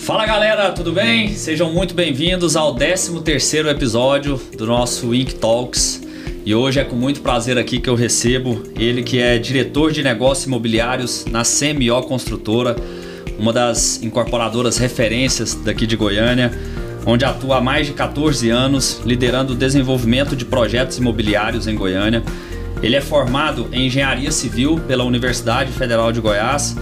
Fala galera, tudo bem? Sejam muito bem-vindos ao 13º episódio do nosso Inc Talks. E hoje é com muito prazer aqui que eu recebo ele que é diretor de negócios imobiliários na CMO Construtora, uma das incorporadoras referências daqui de Goiânia, onde atua há mais de 14 anos liderando o desenvolvimento de projetos imobiliários em Goiânia. Ele é formado em Engenharia Civil pela Universidade Federal de Goiás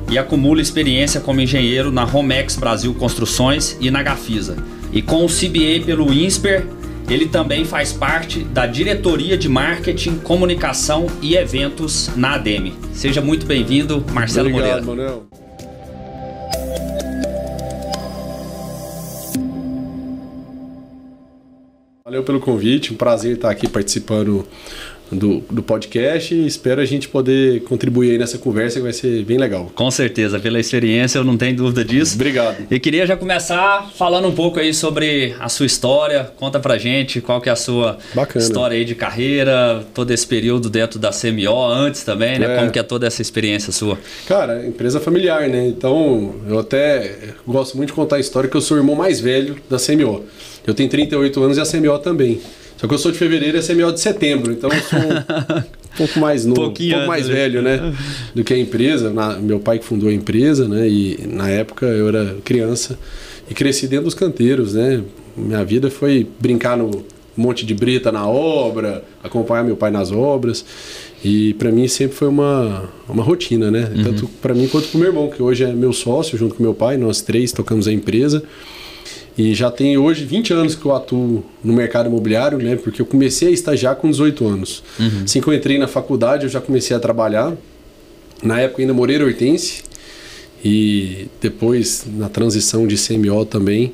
e acumula experiência como engenheiro na Romex Brasil Construções e na Gafisa. E com o CBA pelo INSPER, ele também faz parte da diretoria de marketing, comunicação e eventos na ADEME. Seja muito bem-vindo, Marcelo Moreira. Obrigado, Manuel. Valeu pelo convite, um prazer estar aqui participando do podcast e espero a gente poder contribuir aí nessa conversa que vai ser bem legal. Com certeza, pela experiência eu não tenho dúvida disso. Obrigado. E queria já começar falando um pouco aí sobre a sua história. Conta pra gente qual que é a sua história aí de carreira, todo esse período dentro da CMO, antes também, né? Como que é toda essa experiência sua? Cara, empresa familiar, né? Então eu até gosto muito de contar a história que eu sou o irmão mais velho da CMO. Eu tenho 38 anos e a CMO também. Só que eu sou de fevereiro e a CMO de setembro, então eu sou um pouco mais novo, um pouco mais velho, né, do que a empresa. Meu pai que fundou a empresa, né, e na época eu era criança e cresci dentro dos canteiros, né. Minha vida foi brincar no monte de brita na obra, acompanhar meu pai nas obras, e para mim sempre foi uma rotina, né, tanto para mim quanto para o meu irmão, que hoje é meu sócio junto com meu pai, nós três tocamos a empresa. E já tem hoje 20 anos que eu atuo no mercado imobiliário, né? Porque eu comecei a estagiar com 18 anos. Assim que eu entrei na faculdade, eu já comecei a trabalhar. Na época ainda Moreira Hortência. E depois na transição de CMO também.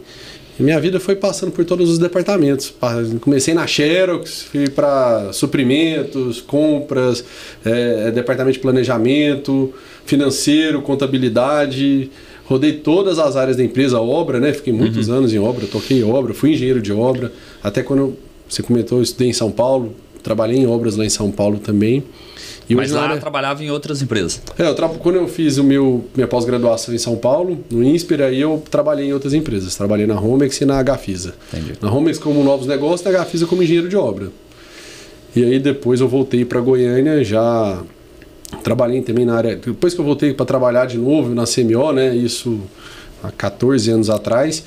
E minha vida foi passando por todos os departamentos. Comecei na Xerox, fui para suprimentos, compras, departamento de planejamento, financeiro, contabilidade. Rodei todas as áreas da empresa, obra, né? Fiquei muitos anos em obra, toquei obra, fui engenheiro de obra. Até quando você comentou, eu estudei em São Paulo, trabalhei em obras lá em São Paulo também. E mas lá trabalhava em outras empresas? Quando eu fiz minha pós-graduação em São Paulo, no INSPER, aí eu trabalhei em outras empresas. Trabalhei na Romex e na Gafisa. Entendi. Na Romex como novos negócios, na Gafisa como engenheiro de obra. E aí depois eu voltei para Goiânia, já... Trabalhei também na área... Depois que eu voltei para trabalhar de novo na CMO, né? Isso há 14 anos atrás.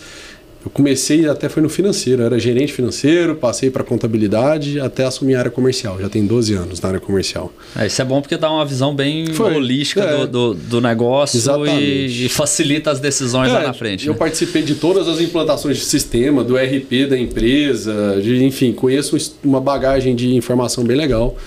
Eu comecei, até foi no financeiro. Eu era gerente financeiro, passei para contabilidade, até assumir a área comercial. Já tem 12 anos na área comercial. Isso é bom porque dá uma visão bem holística do negócio. E facilita as decisões lá na frente. Eu né? participei de todas as implantações de sistema, do RP da empresa. Enfim, conheço uma bagagem de informação bem legal.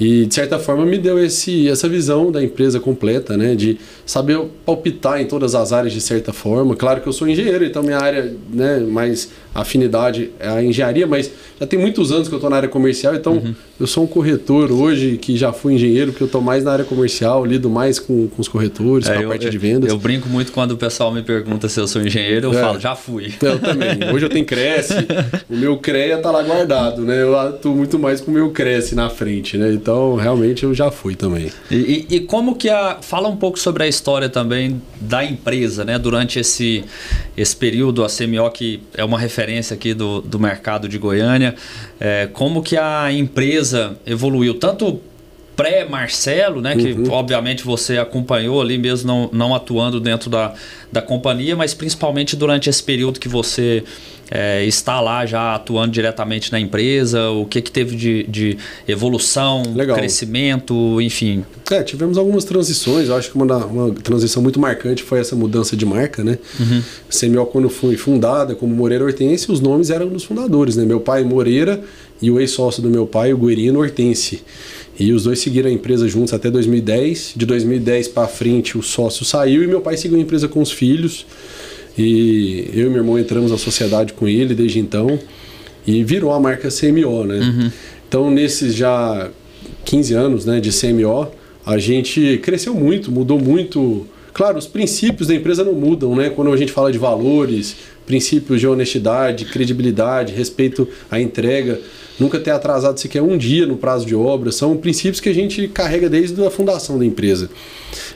E, de certa forma, me deu essa visão da empresa completa, né? De saber palpitar em todas as áreas de certa forma. Claro que eu sou engenheiro, então minha área, né, mais afinidade é a engenharia, mas já tem muitos anos que eu estou na área comercial, então eu sou um corretor hoje que já fui engenheiro, porque eu estou mais na área comercial, lido mais com os corretores, com a parte de vendas. Eu brinco muito quando o pessoal me pergunta se eu sou engenheiro, eu falo, já fui. Eu também. Hoje eu tenho Cresce, o meu CREA está lá guardado, né? Eu atuo muito mais com o meu Cresce na frente, né? Então, realmente, eu já fui também. E como que fala um pouco sobre a história também da empresa, né? Durante esse período, a CMO, que é uma referência aqui do mercado de Goiânia, como que a empresa evoluiu, tanto pré-Marcelo, né, que obviamente você acompanhou ali mesmo não atuando dentro da companhia, mas principalmente durante esse período que você está lá já atuando diretamente na empresa, o que teve de evolução, crescimento, enfim. Tivemos algumas transições, eu acho que uma transição muito marcante foi essa mudança de marca, né? A CMO, quando foi fundada como Moreira Hortência, os nomes eram dos fundadores, né? Meu pai Moreira e o ex-sócio do meu pai, o Guerino Hortência. E os dois seguiram a empresa juntos até 2010. De 2010 para frente, o sócio saiu e meu pai seguiu a empresa com os filhos. E eu e meu irmão entramos na sociedade com ele desde então. E virou a marca CMO, né? Então, nesses já 15 anos, né, de CMO, a gente cresceu muito, mudou muito. Claro, os princípios da empresa não mudam, né? Quando a gente fala de valores, princípios de honestidade, credibilidade, respeito à entrega, nunca ter atrasado sequer um dia no prazo de obra, são princípios que a gente carrega desde a fundação da empresa.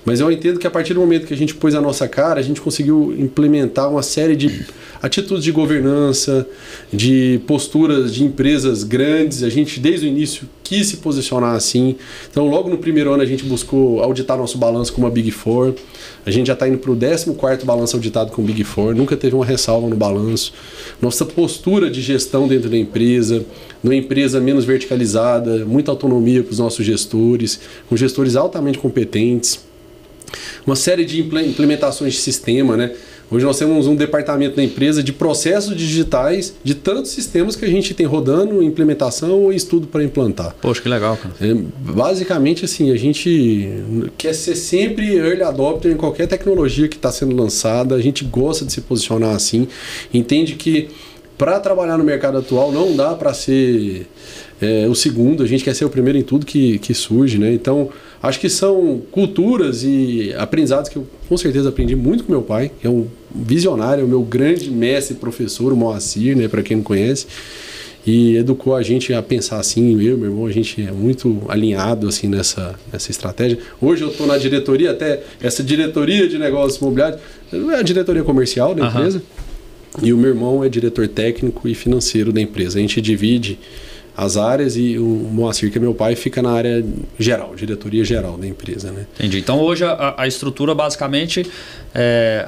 Mas eu entendo que a partir do momento que a gente pôs a nossa cara, a gente conseguiu implementar uma série de atitudes de governança, de posturas de empresas grandes. A gente, desde o início, quis se posicionar assim. Então, logo no primeiro ano, a gente buscou auditar nosso balanço com uma Big Four. A gente já está indo para o 14º balanço auditado com Big Four. Nunca teve uma ressalva no balanço. Nossa postura de gestão dentro da empresa, numa empresa menos verticalizada, muita autonomia para os nossos gestores, com gestores altamente competentes. Uma série de implementações de sistema, né? Hoje nós temos um departamento da empresa de processos digitais de tantos sistemas que a gente tem rodando, implementação ou estudo para implantar. Poxa, que legal, cara. Basicamente, assim, a gente quer ser sempre early adopter em qualquer tecnologia que está sendo lançada. A gente gosta de se posicionar assim. Entende que para trabalhar no mercado atual não dá para ser o segundo. A gente quer ser o primeiro em tudo que surge, né? Então, acho que são culturas e aprendizados que eu com certeza aprendi muito com meu pai, que é um visionário, é o meu grande mestre e professor, o Moacir, né, para quem não conhece, e educou a gente a pensar assim. Eu e meu irmão, a gente é muito alinhado assim nessa estratégia. Hoje eu estou na diretoria, até essa diretoria de negócios imobiliários, é a diretoria comercial da empresa, e o meu irmão é diretor técnico e financeiro da empresa. A gente divide as áreas e o Moacir, que é meu pai, fica na área geral, diretoria geral da empresa, né? Entendi. Então hoje a estrutura basicamente,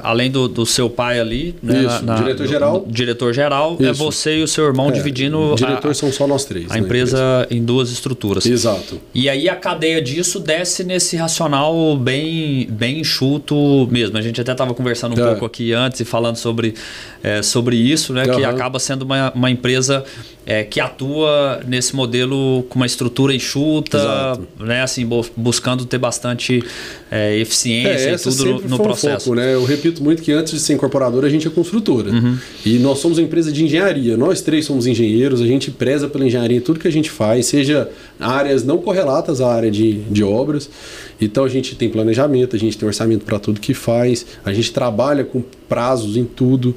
além do seu pai ali, né, diretor-geral. Diretor-geral, é você e o seu irmão dividindo. Diretor são só nós três. A empresa em duas estruturas. Exato. E aí a cadeia disso desce nesse racional bem enxuto mesmo. A gente até estava conversando um pouco aqui antes e falando sobre isso, né? Que acaba sendo uma empresa que atua nesse modelo com uma estrutura enxuta, né, assim, buscando ter bastante eficiência e tudo no processo. Foco, né? Eu repito muito que antes de ser incorporadora a gente é construtora. E nós somos uma empresa de engenharia. Nós três somos engenheiros, a gente preza pela engenharia em tudo que a gente faz, seja áreas não correlatas à área de obras. Então a gente tem planejamento, a gente tem orçamento para tudo que faz, a gente trabalha com prazos em tudo.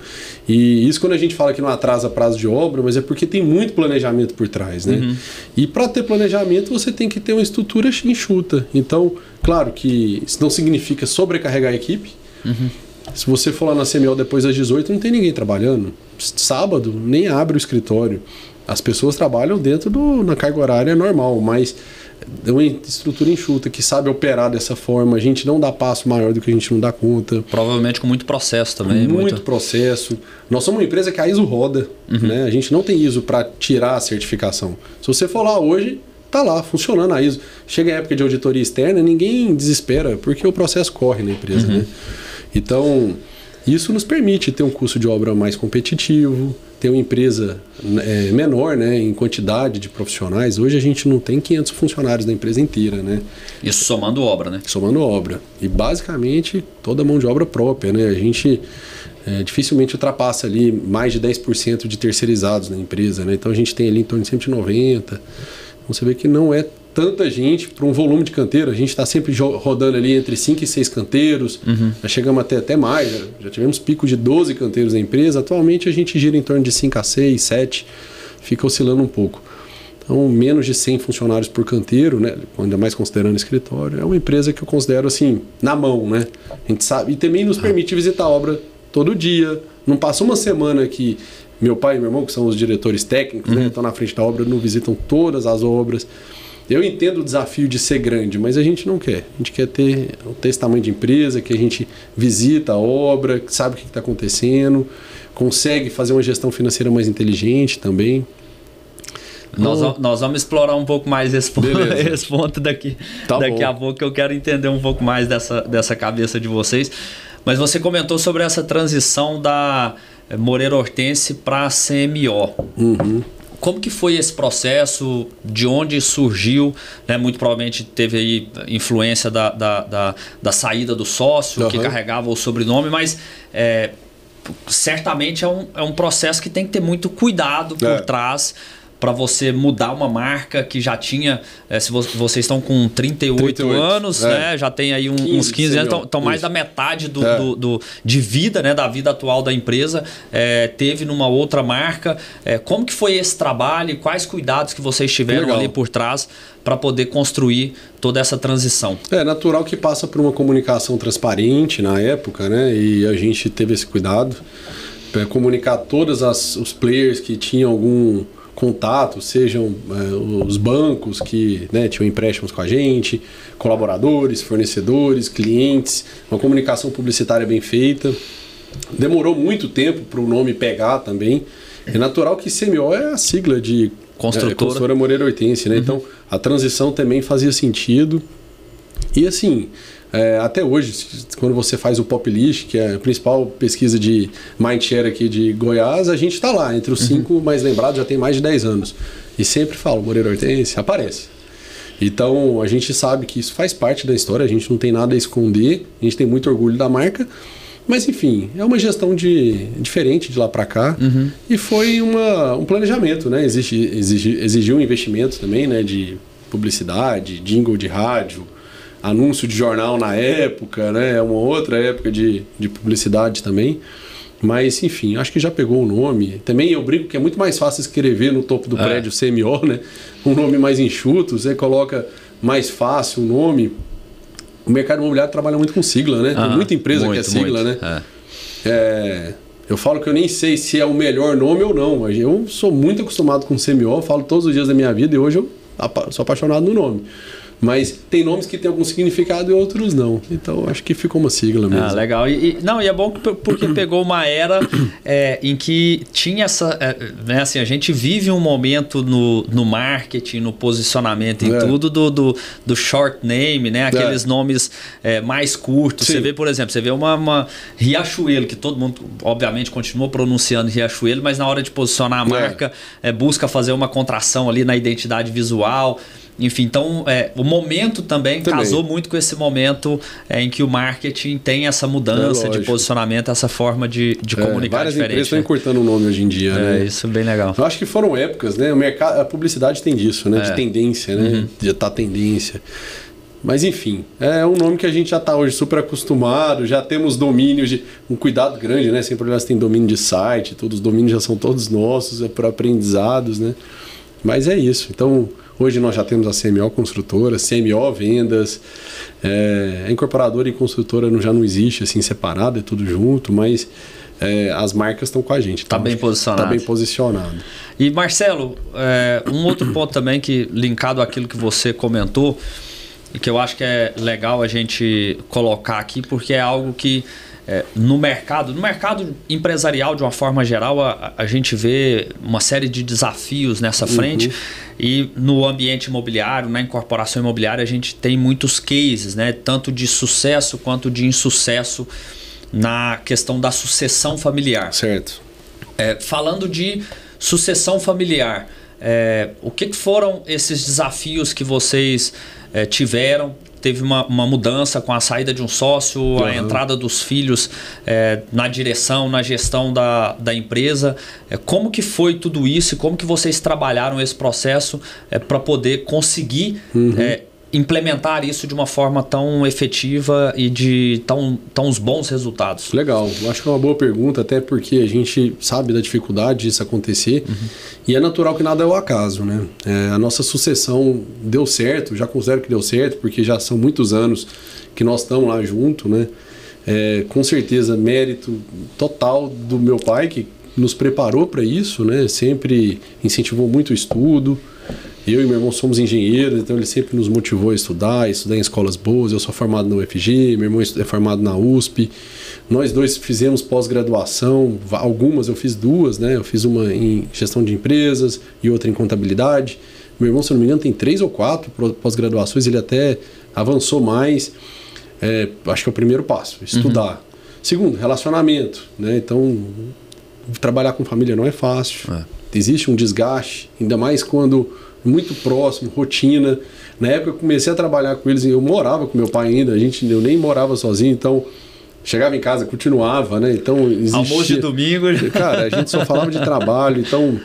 E isso quando a gente fala que não atrasa prazo de obra, mas é porque tem muito planejamento por trás, né? E para ter planejamento você tem que ter uma estrutura enxuta. Então, claro que isso não significa sobrecarregar a equipe. Se você for lá na CMO depois das 18, não tem ninguém trabalhando. Sábado nem abre o escritório. As pessoas trabalham dentro na carga horária normal, mas é uma estrutura enxuta que sabe operar dessa forma. A gente não dá passo maior do que a gente não dá conta. Provavelmente com muito processo também. Muito processo. Nós somos uma empresa que a ISO roda. Né? A gente não tem ISO para tirar a certificação. Se você for lá hoje, tá lá, funcionando a ISO. Chega a época de auditoria externa, ninguém desespera, porque o processo corre na empresa. Né? Então, isso nos permite ter um custo de obra mais competitivo, ter uma empresa menor, né, em quantidade de profissionais. Hoje a gente não tem 500 funcionários na empresa inteira, né? Isso somando obra, né? Somando obra. E basicamente toda mão de obra própria, né? A gente dificilmente ultrapassa ali mais de 10% de terceirizados na empresa, né? Então a gente tem ali em torno de 190. Então você vê que não é tanta gente para um volume de canteiro. A gente está sempre rodando ali entre 5 e 6 canteiros. Já chegamos até mais. Já tivemos pico de 12 canteiros na empresa. Atualmente a gente gira em torno de 5 a 6, 7. Fica oscilando um pouco. Então, menos de 100 funcionários por canteiro, né? Ainda mais considerando escritório. É uma empresa que eu considero assim, na mão, né? A gente sabe. E também nos permite visitar a obra todo dia. Não passa uma semana que meu pai e meu irmão, que são os diretores técnicos, né? Estão na frente da obra, não visitam todas as obras. Eu entendo o desafio de ser grande, mas a gente não quer. A gente quer ter esse tamanho de empresa, que a gente visita a obra, sabe o que está acontecendo, consegue fazer uma gestão financeira mais inteligente também. Nós vamos explorar um pouco mais esse ponto daqui a pouco, que eu quero entender um pouco mais dessa cabeça de vocês. Mas você comentou sobre essa transição da Moreira Hortense para a CMO. Como que foi esse processo? De onde surgiu? Né? Muito provavelmente teve aí influência da saída do sócio, que carregava o sobrenome, mas certamente é um processo que tem que ter muito cuidado por trás para você mudar uma marca que já tinha, se vocês estão com 38 anos, né? Já tem aí uns 15 anos, então mais da metade de vida, né? Da vida atual da empresa, teve numa outra marca. Como que foi esse trabalho e quais cuidados que vocês tiveram ali por trás para poder construir toda essa transição? É natural que passa por uma comunicação transparente na época, né? E a gente teve esse cuidado para comunicar todos os players que tinham algum contato, sejam os bancos que, né, tinham empréstimos com a gente, colaboradores, fornecedores, clientes, uma comunicação publicitária bem feita. Demorou muito tempo para o nome pegar também. É natural que CMO é a sigla de Construtora Moreira Hortência, né? Então a transição também fazia sentido. E assim, até hoje, quando você faz o Poplist, que é a principal pesquisa de mindshare aqui de Goiás, a gente está lá, entre os 5 mais lembrados, já tem mais de 10 anos. E sempre falo, Moreira Hortência, aparece. Então, a gente sabe que isso faz parte da história, a gente não tem nada a esconder, a gente tem muito orgulho da marca, mas enfim, é uma gestão diferente de lá para cá, e foi um planejamento, né? Exigiu um investimento também, né? De publicidade, jingle de rádio, anúncio de jornal na época, né? Uma outra época de publicidade também. Mas, enfim, acho que já pegou o nome. Também eu brinco que é muito mais fácil escrever no topo do prédio CMO, né? Um nome mais enxuto, você coloca mais fácil o nome. O mercado imobiliário trabalha muito com sigla, né? Tem muita empresa que é sigla, né? Eu falo que eu nem sei se é o melhor nome ou não, mas eu sou muito acostumado com CMO, falo todos os dias da minha vida e hoje eu sou apaixonado no nome. Mas tem nomes que têm algum significado e outros não. Então acho que ficou uma sigla mesmo. Legal. E é bom porque pegou uma era em que tinha essa... né, assim, a gente vive um momento no marketing, no posicionamento, em tudo do short name, né? Aqueles nomes mais curtos. Sim. Você vê, por exemplo, uma Riachuelo, que todo mundo, obviamente, continua pronunciando Riachuelo, mas na hora de posicionar a marca, busca fazer uma contração ali na identidade visual. Enfim, então o momento também casou muito com esse momento em que o marketing tem essa mudança de posicionamento, essa forma de comunicar várias diferente. Várias empresas estão encurtando o nome hoje em dia, né? Isso é bem legal. Eu acho que foram épocas, né? O mercado, a publicidade tem disso, né? De tendência, né? De estar tendência. Mas enfim, é um nome que a gente já está hoje super acostumado, já temos domínios de um cuidado grande, né? Sempre olhar se tem domínio de site, todos os domínios já são todos nossos, para aprendizados, né? Mas é isso. Então, hoje nós já temos a CMO Construtora, CMO Vendas, a incorporadora e construtora já não existe assim separado, é tudo junto, mas as marcas estão com a gente. Está bem posicionado. Está bem posicionado. E Marcelo, um outro ponto também que linkado àquilo que você comentou e que eu acho que é legal a gente colocar aqui, porque é algo que no mercado empresarial de uma forma geral a gente vê uma série de desafios nessa frente e no ambiente imobiliário, na incorporação imobiliária a gente tem muitos cases, né? Tanto de sucesso quanto de insucesso na questão da sucessão familiar. Certo. Falando de sucessão familiar, o que foram esses desafios que vocês tiveram? Teve uma mudança com a saída de um sócio, a entrada dos filhos na direção, na gestão da empresa. Como que foi tudo isso e como que vocês trabalharam esse processo para poder conseguir implementar isso de uma forma tão efetiva e de tão bons resultados? Legal, eu acho que é uma boa pergunta, até porque a gente sabe da dificuldade disso acontecer e é natural que nada é o acaso, né? A nossa sucessão deu certo, já considero que deu certo, porque já são muitos anos que nós estamos lá junto, né? Com certeza, mérito total do meu pai, que nos preparou para isso, né? Sempre incentivou muito o estudo. Eu e meu irmão somos engenheiros, então ele sempre nos motivou a estudar em escolas boas. Eu sou formado na UFG, meu irmão é formado na USP. Nós dois fizemos pós-graduação, algumas, eu fiz 2, né? Eu fiz uma em gestão de empresas e outra em contabilidade. Meu irmão, se não me engano, tem 3 ou 4 pós-graduações, ele até avançou mais. Acho que é o primeiro passo, estudar. Segundo, relacionamento, né? Então, trabalhar com família não é fácil. Existe um desgaste, ainda mais quando muito próximo, rotina. Na época eu comecei a trabalhar com eles, eu morava com meu pai ainda, eu nem morava sozinho, então chegava em casa, continuava, né? Então existia... Almoço de domingo. Cara, a gente só falava de trabalho, então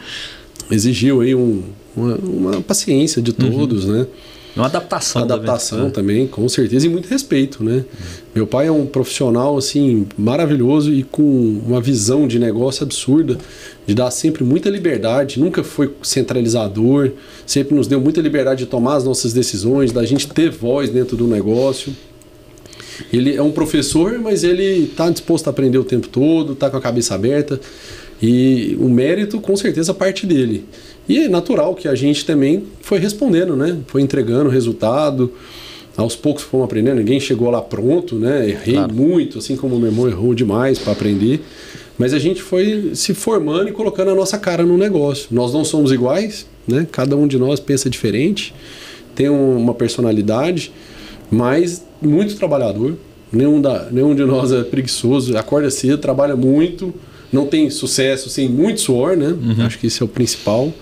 exigiu aí uma paciência de todos, né? Uma adaptação também, com certeza, e muito respeito, né? Meu pai é um profissional, assim, maravilhoso e com uma visão de negócio absurda, de dar sempre muita liberdade, nunca foi centralizador, sempre nos deu muita liberdade de tomar as nossas decisões, da gente ter voz dentro do negócio. Ele é um professor, mas ele está disposto a aprender o tempo todo, está com a cabeça aberta, e o mérito, com certeza, parte dele. E é natural que a gente também foi respondendo, né? Foi entregando o resultado. Aos poucos fomos aprendendo. Ninguém chegou lá pronto, né? Errei muito, assim como o meu irmão errou demais para aprender. Mas a gente foi se formando e colocando a nossa cara no negócio. Nós não somos iguais, né? Cada um de nós pensa diferente, tem uma personalidade, mas muito trabalhador. Nenhum de nós é preguiçoso, acorda cedo, trabalha muito, não tem sucesso sem muito suor, né? Acho que isso é o principal.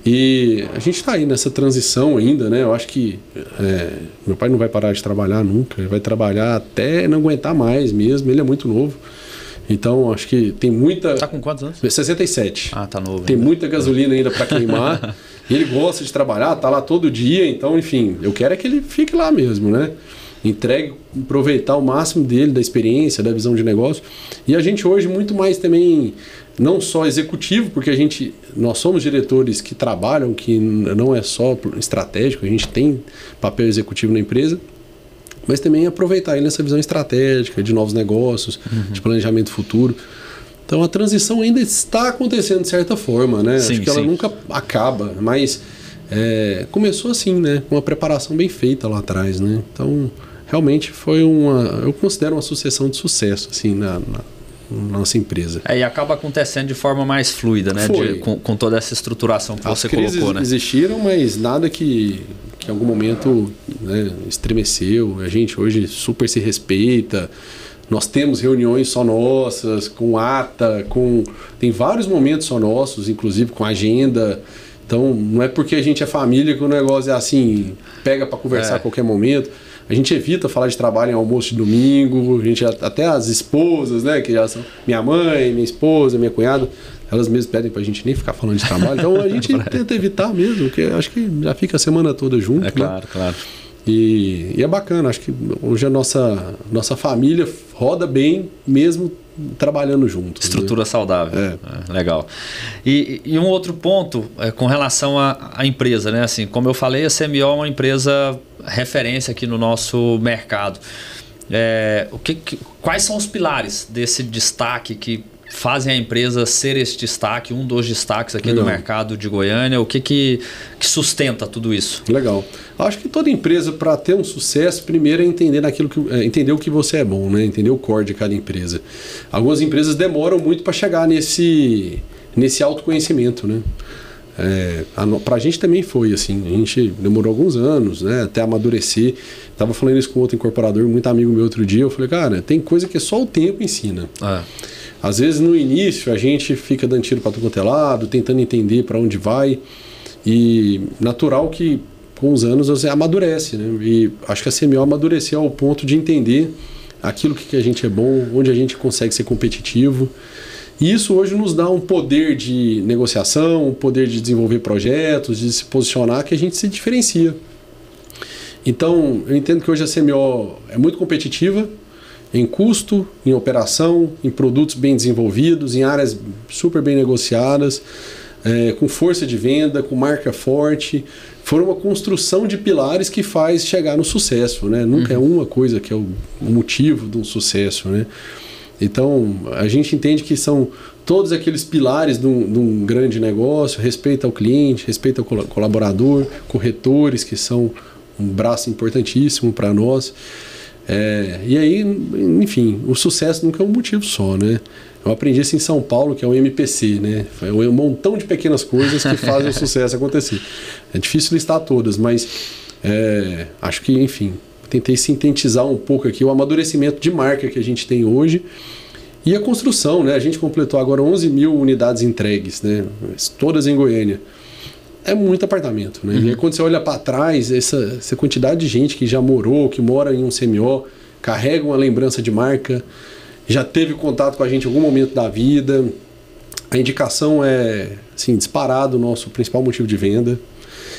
E a gente está aí nessa transição ainda, né? Eu acho que meu pai não vai parar de trabalhar nunca, ele vai trabalhar até não aguentar mais mesmo, ele é muito novo. Então, acho que tem muita... Tá com quantos anos? 67. Ah, tá novo. Tem muita gasolina ainda para queimar. Ele gosta de trabalhar, tá lá todo dia, então, enfim, eu quero é que ele fique lá mesmo, né? Entregue, aproveitar o máximo dele, da experiência, da visão de negócio. E a gente hoje muito mais também, não só executivo, porque nós somos diretores que trabalham, que não é só estratégico, a gente tem papel executivo na empresa, mas também aproveitar ele nessa visão estratégica, de novos negócios, de planejamento futuro. Então a transição ainda está acontecendo de certa forma, né? Sim, acho que ela nunca acaba, mas começou assim, né? Com uma preparação bem feita lá atrás, né? Então realmente foi eu considero uma sucessão de sucesso, assim, na nossa empresa. E acaba acontecendo de forma mais fluida, né? Com toda essa estruturação que você colocou, né? Existiram, mas nada que em algum momento, né, estremeceu. A gente hoje super se respeita. Nós temos reuniões só nossas, com ata, tem vários momentos só nossos, inclusive com agenda. Então, não é porque a gente é família que o negócio é assim, pega para conversar a qualquer momento. A gente evita falar de trabalho em almoço de domingo, até as esposas, né, que já são minha mãe, minha esposa, minha cunhada, elas mesmas pedem pra gente nem ficar falando de trabalho. Então a gente tenta evitar mesmo, porque acho que já fica a semana toda junto. Claro, né? Claro. E é bacana, acho que hoje a nossa família roda bem mesmo trabalhando junto. Estrutura saudável. Legal. E um outro ponto com relação à empresa, né? Assim, como eu falei, a CMO é uma empresa referência aqui no nosso mercado. Quais são os pilares desse destaque que fazem a empresa ser esse destaque, um dos destaques aqui do mercado de Goiânia? O que sustenta tudo isso? Legal. Acho que toda empresa, para ter um sucesso, primeiro é entender o que você é bom, né? Entender o core de cada empresa. Algumas empresas demoram muito para chegar nesse autoconhecimento, né? Pra gente também foi assim, a gente demorou alguns anos, né, até amadurecer. Tava falando isso com outro incorporador, muito amigo meu outro dia, eu falei, cara, tem coisa que só o tempo ensina. Às vezes no início a gente fica dando tiro para tudo quanto é lado, tentando entender para onde vai, e natural que com os anos você amadurece, né? E acho que a CMO amadureceu ao ponto de entender aquilo que a gente é bom, onde a gente consegue ser competitivo. E isso hoje nos dá um poder de negociação, um poder de desenvolver projetos, de se posicionar, que a gente se diferencia. Então, eu entendo que hoje a CMO é muito competitiva em custo, em operação, em produtos bem desenvolvidos, em áreas super bem negociadas, com força de venda, com marca forte. Foi uma construção de pilares que faz chegar no sucesso, né? Nunca é uma coisa que é o motivo de um sucesso, né? Então, a gente entende que são todos aqueles pilares de um grande negócio: respeito ao cliente, respeito ao colaborador, corretores, que são um braço importantíssimo para nós. E aí, enfim, o sucesso nunca é um motivo só, né? Eu aprendi isso em São Paulo, que é o MPC, né? É um montão de pequenas coisas que fazem o sucesso acontecer. É difícil listar todas, mas acho que, enfim, tentei sintetizar um pouco aqui o amadurecimento de marca que a gente tem hoje e a construção, né? A gente completou agora 11 mil unidades entregues, né? Todas em Goiânia. É muito apartamento, né? E aí, quando você olha para trás, essa quantidade de gente que já morou, que mora em um CMO, carrega uma lembrança de marca, já teve contato com a gente em algum momento da vida, A indicação é, assim, disparado o nosso principal motivo de venda.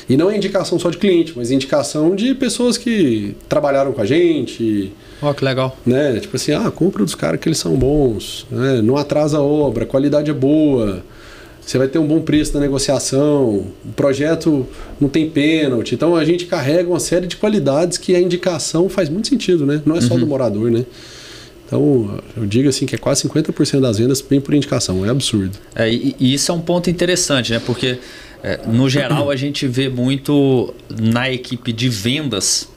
E não é indicação só de cliente, mas indicação de pessoas que trabalharam com a gente. Ó, que legal. Né? Tipo assim, compra dos caras que eles são bons, né? Não atrasa a obra, a qualidade é boa, você vai ter um bom preço na negociação, o projeto não tem pênalti. Então a gente carrega uma série de qualidades que a indicação faz muito sentido, né? Não é só do morador, né? Então, eu digo assim que é quase 50% das vendas vem por indicação, é absurdo. E isso é um ponto interessante, né? Porque, no geral, a gente vê muito na equipe de vendas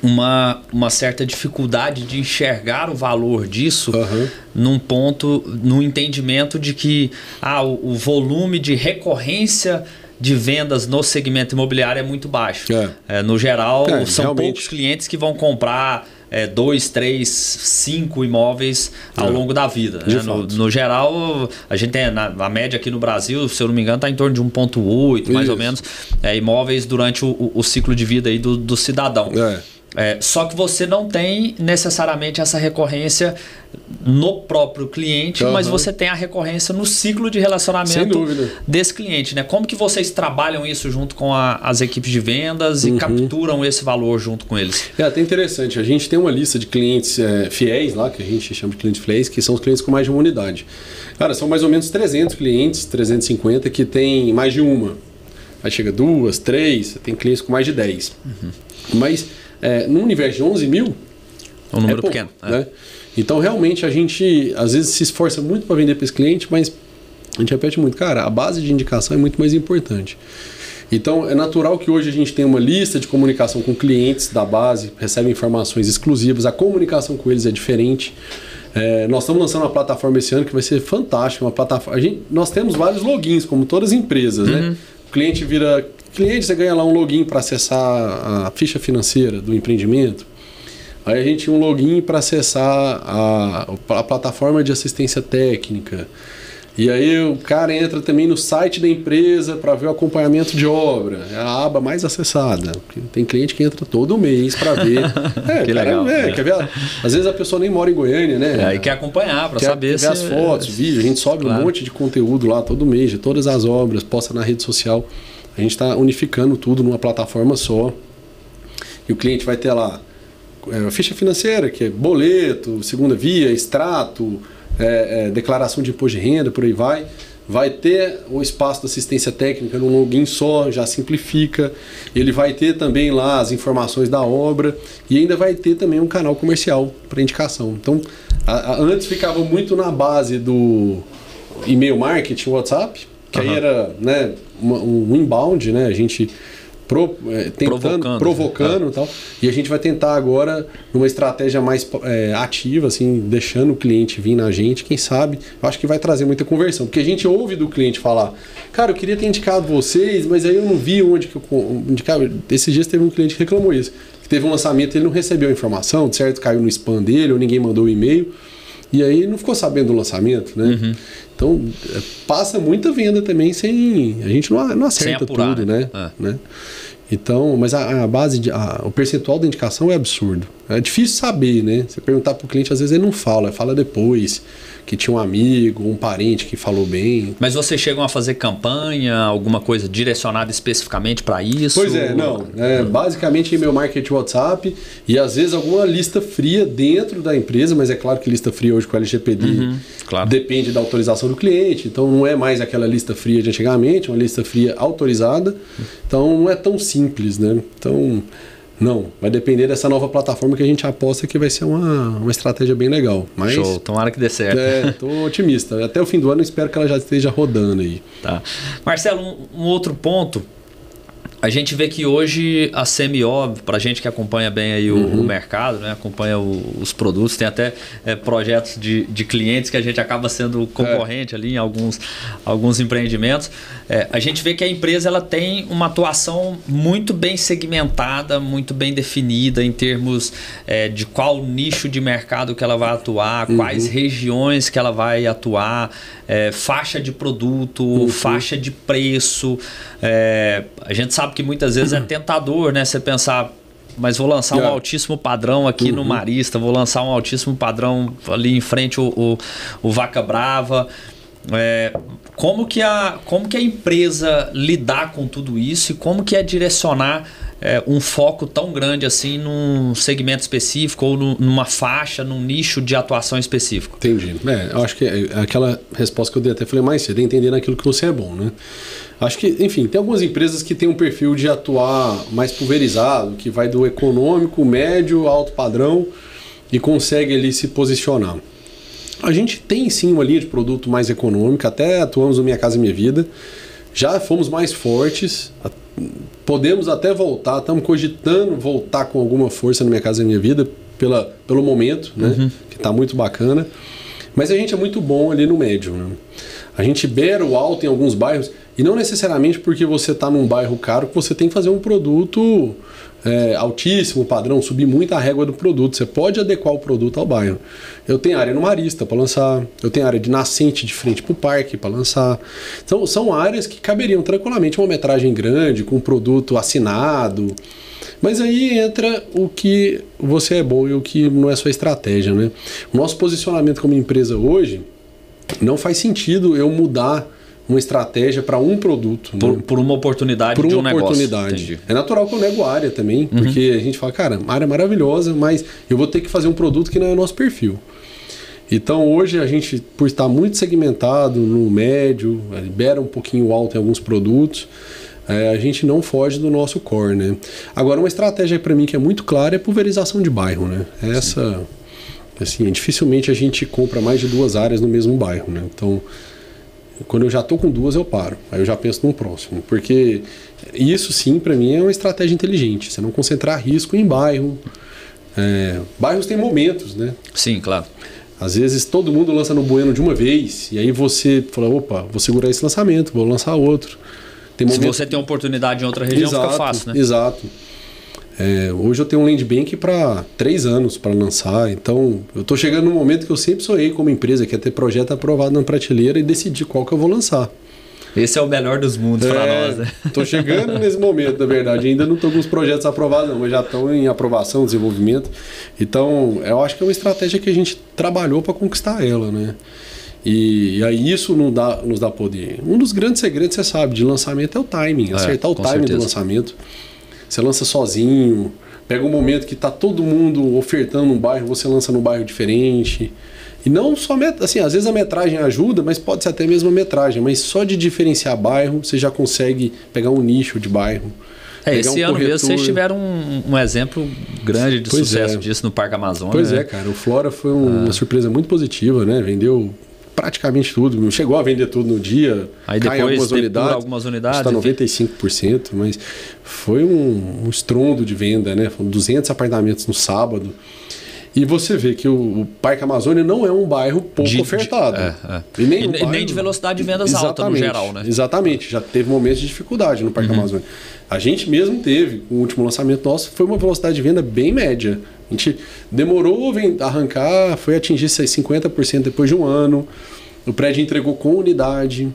uma certa dificuldade de enxergar o valor disso num ponto, no entendimento de que o volume de recorrência de vendas no segmento imobiliário é muito baixo. No geral, são realmente poucos clientes que vão comprar 2, 3, 5 imóveis ao longo da vida. Né? No geral, a gente tem a média aqui no Brasil, se eu não me engano, está em torno de 1,8 mais ou menos, imóveis durante o ciclo de vida aí do cidadão. Só que você não tem necessariamente essa recorrência no próprio cliente, mas você tem a recorrência no ciclo de relacionamento desse cliente, né? Como que vocês trabalham isso junto com as equipes de vendas e capturam esse valor junto com eles? É até interessante, a gente tem uma lista de clientes fiéis lá, que a gente chama de clientes fiéis, que são os clientes com mais de uma unidade. Cara, são mais ou menos 300 clientes, 350 que tem mais de uma. Aí chega 2, 3, tem clientes com mais de 10. Mas no universo de 11 mil, um número pequeno. Né? Então, realmente, a gente às vezes se esforça muito para vender para esse cliente, mas a gente repete muito, cara, a base de indicação é muito mais importante. Então, é natural que hoje a gente tenha uma lista de comunicação com clientes da base, recebem informações exclusivas, a comunicação com eles é diferente. Nós estamos lançando uma plataforma esse ano que vai ser fantástica, uma plataforma. Nós temos vários logins, como todas as empresas, né? O cliente vira cliente, você ganha lá um login para acessar a ficha financeira do empreendimento. Aí a gente tinha um login para acessar a plataforma de assistência técnica. E aí o cara entra também no site da empresa para ver o acompanhamento de obra. É a aba mais acessada. Tem cliente que entra todo mês para ver. Que legal. Quer ver? Às vezes a pessoa nem mora em Goiânia, né? Aí quer acompanhar para saber ver as fotos, vídeos. A gente sobe um monte de conteúdo lá todo mês, de todas as obras, posta na rede social. A gente está unificando tudo numa plataforma só. E o cliente vai ter lá a ficha financeira, que é boleto, segunda via, extrato, declaração de imposto de renda, por aí vai. Vai ter o espaço da assistência técnica num login só, já simplifica. Ele vai ter também lá as informações da obra e ainda vai ter também um canal comercial para indicação. Então, antes ficava muito na base do e-mail marketing, WhatsApp, que aí era, né, um inbound, né? A gente provocando e tal. E a gente vai tentar agora numa estratégia mais ativa, assim, deixando o cliente vir na gente, quem sabe, eu acho que vai trazer muita conversão, porque a gente ouve do cliente falar, cara, eu queria ter indicado vocês, mas aí eu não vi onde que eu indicava. Esses dias teve um cliente que reclamou isso, que teve um lançamento e ele não recebeu a informação, de certo caiu no spam dele, ou ninguém mandou o e-mail, e aí não ficou sabendo do lançamento, né? Então, passa muita venda também sem... A gente não acerta tudo, né? Então, mas a base, o percentual da indicação é absurdo. É difícil saber, né? Você perguntar para o cliente, às vezes ele não fala depois que tinha um amigo, um parente que falou bem. Mas vocês chegam a fazer campanha, alguma coisa direcionada especificamente para isso? Pois não. Basicamente e-mail marketing, WhatsApp e às vezes alguma lista fria dentro da empresa, mas é claro que lista fria hoje com o LGPD depende da autorização do cliente, então não é mais aquela lista fria de antigamente, é uma lista fria autorizada, então não é tão simples, né? Então... Não, vai depender dessa nova plataforma que a gente aposta que vai ser uma estratégia bem legal. Mas, show, tomara que dê certo. Tô otimista. Até o fim do ano eu espero que ela já esteja rodando aí. Tá. Marcelo, um outro ponto. A gente vê que hoje a CMO, para a gente que acompanha bem aí o mercado, né, acompanha os produtos, tem até projetos de clientes que a gente acaba sendo concorrente ali em alguns empreendimentos. A gente vê que a empresa ela tem uma atuação muito bem segmentada, muito bem definida em termos de qual nicho de mercado que ela vai atuar, quais regiões que ela vai atuar, faixa de produto, faixa de preço. A gente sabe que muitas vezes é tentador, né? Você pensar, mas vou lançar um altíssimo padrão aqui no Marista, vou lançar um altíssimo padrão ali em frente o Vaca Brava. Como que a empresa lidar com tudo isso e como que é direcionar um foco tão grande assim num segmento específico ou numa faixa, num nicho de atuação específico? Entendi. Eu acho que aquela resposta que eu dei até falei mais cedo, entender naquilo que você é bom, né? Acho que, enfim, tem algumas empresas que têm um perfil de atuar mais pulverizado, que vai do econômico, médio, alto padrão e consegue ali se posicionar. A gente tem sim uma linha de produto mais econômica, até atuamos no Minha Casa Minha Vida, já fomos mais fortes, podemos até voltar, estamos cogitando voltar com alguma força no Minha Casa Minha Vida pelo momento, né? Que está muito bacana, mas a gente é muito bom ali no médio, né? A gente beira o alto em alguns bairros, e não necessariamente porque você está num bairro caro que você tem que fazer um produto altíssimo padrão, subir muito a régua do produto. Você pode adequar o produto ao bairro. Eu tenho área no Marista para lançar, eu tenho área de nascente de frente para o parque para lançar. Então são áreas que caberiam tranquilamente uma metragem grande, com um produto assinado. Mas aí entra o que você é bom e o que não é sua estratégia, né? O nosso posicionamento como empresa hoje, não faz sentido eu mudar uma estratégia para um produto. Por uma oportunidade de um negócio. Entendi. É natural que eu nego a área também, porque a gente fala, cara, a área é maravilhosa, mas eu vou ter que fazer um produto que não é o nosso perfil. Então hoje a gente, por estar muito segmentado no médio, libera um pouquinho alto em alguns produtos, a gente não foge do nosso core, né? Agora, uma estratégia para mim que é muito clara é pulverização de bairro, né? Essa, assim, dificilmente a gente compra mais de 2 áreas no mesmo bairro, né? Então, quando eu já estou com 2, eu paro. Aí eu já penso no próximo. Porque isso, sim, para mim é uma estratégia inteligente. Você não concentrar risco em bairro. Bairros têm momentos, né? Sim, claro. Às vezes todo mundo lança no Bueno de uma vez. E aí você fala, opa, vou segurar esse lançamento, vou lançar outro. Se você tem oportunidade em outra região, fica fácil, né? Exato. Hoje eu tenho um land bank para 3 anos para lançar, então eu estou chegando num momento que eu sempre sonhei como empresa, que é ter projeto aprovado na prateleira e decidir qual que eu vou lançar. Esse é o melhor dos mundos para nós, né? Estou chegando nesse momento, na verdade. Ainda não estou com os projetos aprovados, não, mas já estão em aprovação, desenvolvimento. Então, eu acho que é uma estratégia que a gente trabalhou para conquistar ela, né? E aí isso nos dá poder. Um dos grandes segredos, você sabe, de lançamento é o timing, acertar o timing do lançamento. Você lança sozinho, pega um momento que está todo mundo ofertando um bairro, você lança num bairro diferente. E não só, assim, às vezes a metragem ajuda, mas pode ser até mesmo a metragem. Mas só de diferenciar bairro, você já consegue pegar um nicho de bairro. Esse ano mesmo vocês tiveram um exemplo grande de sucesso disso no Parque Amazônia. Pois é, cara. O Flora foi uma surpresa muito positiva, né? Vendeu praticamente tudo, chegou a vender tudo no dia, aí depois algumas unidades está 95%, mas foi um estrondo de venda, né? Foram 200 apartamentos no sábado. E você vê que o Parque Amazônia não é um bairro pouco ofertado. E nem de velocidade de vendas alta no geral, né? Exatamente, já teve momentos de dificuldade no Parque Amazônia. A gente mesmo teve, o último lançamento nosso, foi uma velocidade de venda bem média. A gente demorou a arrancar, foi atingir 50% depois de um ano. O prédio entregou com unidade,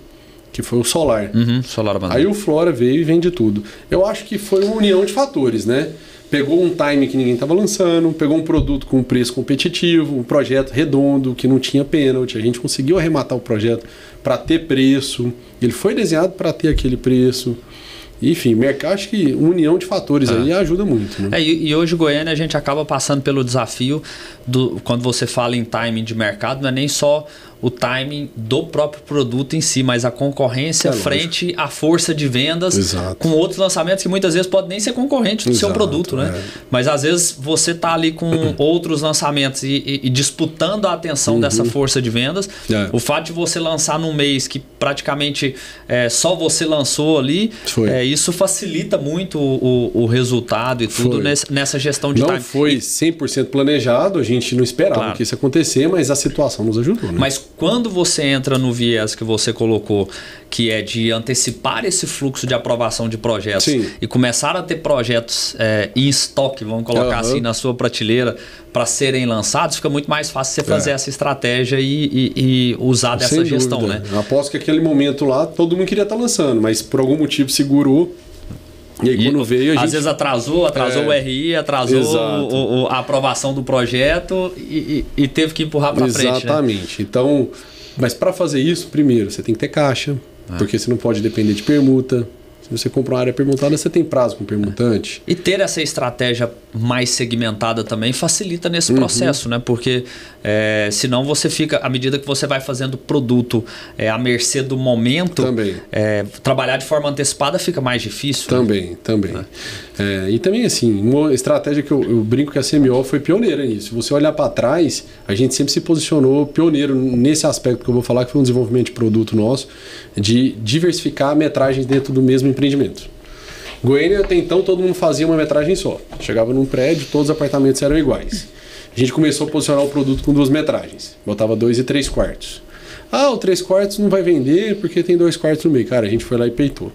que foi o Solar. Solar Amazônia. Aí o Flora veio e vende tudo. Eu acho que foi uma união de fatores, né? Pegou um time que ninguém estava lançando, pegou um produto com um preço competitivo, um projeto redondo, que não tinha pênalti. A gente conseguiu arrematar o projeto para ter preço. Ele foi desenhado para ter aquele preço. Enfim, mercado, acho que união de fatores aí ajuda muito. Né? E hoje, Goiânia, a gente acaba passando pelo desafio quando você fala em timing de mercado, não é nem só o timing do próprio produto em si, mas a concorrência frente à força de vendas com outros lançamentos que muitas vezes podem nem ser concorrente do seu produto, né? Mas às vezes você está ali com outros lançamentos e disputando a atenção dessa força de vendas. O fato de você lançar num mês que praticamente só você lançou ali, isso facilita muito o resultado e tudo nessa gestão de timing. Não foi 100% planejado, a gente não esperava que isso acontecer, mas a situação nos ajudou. Né? Mas quando você entra no viés que você colocou, que é de antecipar esse fluxo de aprovação de projetos e começar a ter projetos em estoque, vamos colocar assim, na sua prateleira para serem lançados, fica muito mais fácil você fazer essa estratégia e usar dessa gestão, né? Eu aposto que aquele momento lá todo mundo queria estar lançando, mas por algum motivo segurou. E aí quando veio a gente... Às vezes atrasou o RI, atrasou a aprovação do projeto e teve que empurrar para frente. Exatamente. Né? Então, Mas para fazer isso, primeiro, você tem que ter caixa, porque você não pode depender de permuta. Se você compra uma área permutada, você tem prazo com permutante. E ter essa estratégia mais segmentada também facilita nesse processo, né? Porque senão você fica, à medida que você vai fazendo produto à mercê do momento, trabalhar de forma antecipada fica mais difícil. Também. E também, assim, uma estratégia que eu brinco que a CMO foi pioneira nisso. Se você olhar para trás, a gente sempre se posicionou pioneiro nesse aspecto que eu vou falar, que foi um desenvolvimento de produto nosso, de diversificar metragens dentro do mesmo empreendimento. Goiânia, até então, todo mundo fazia uma metragem só. Chegava num prédio, todos os apartamentos eram iguais. A gente começou a posicionar o produto com 2 metragens. Botava 2 e 3 quartos. O 3 quartos não vai vender porque tem 2 quartos no meio. Cara, a gente foi lá e peitou.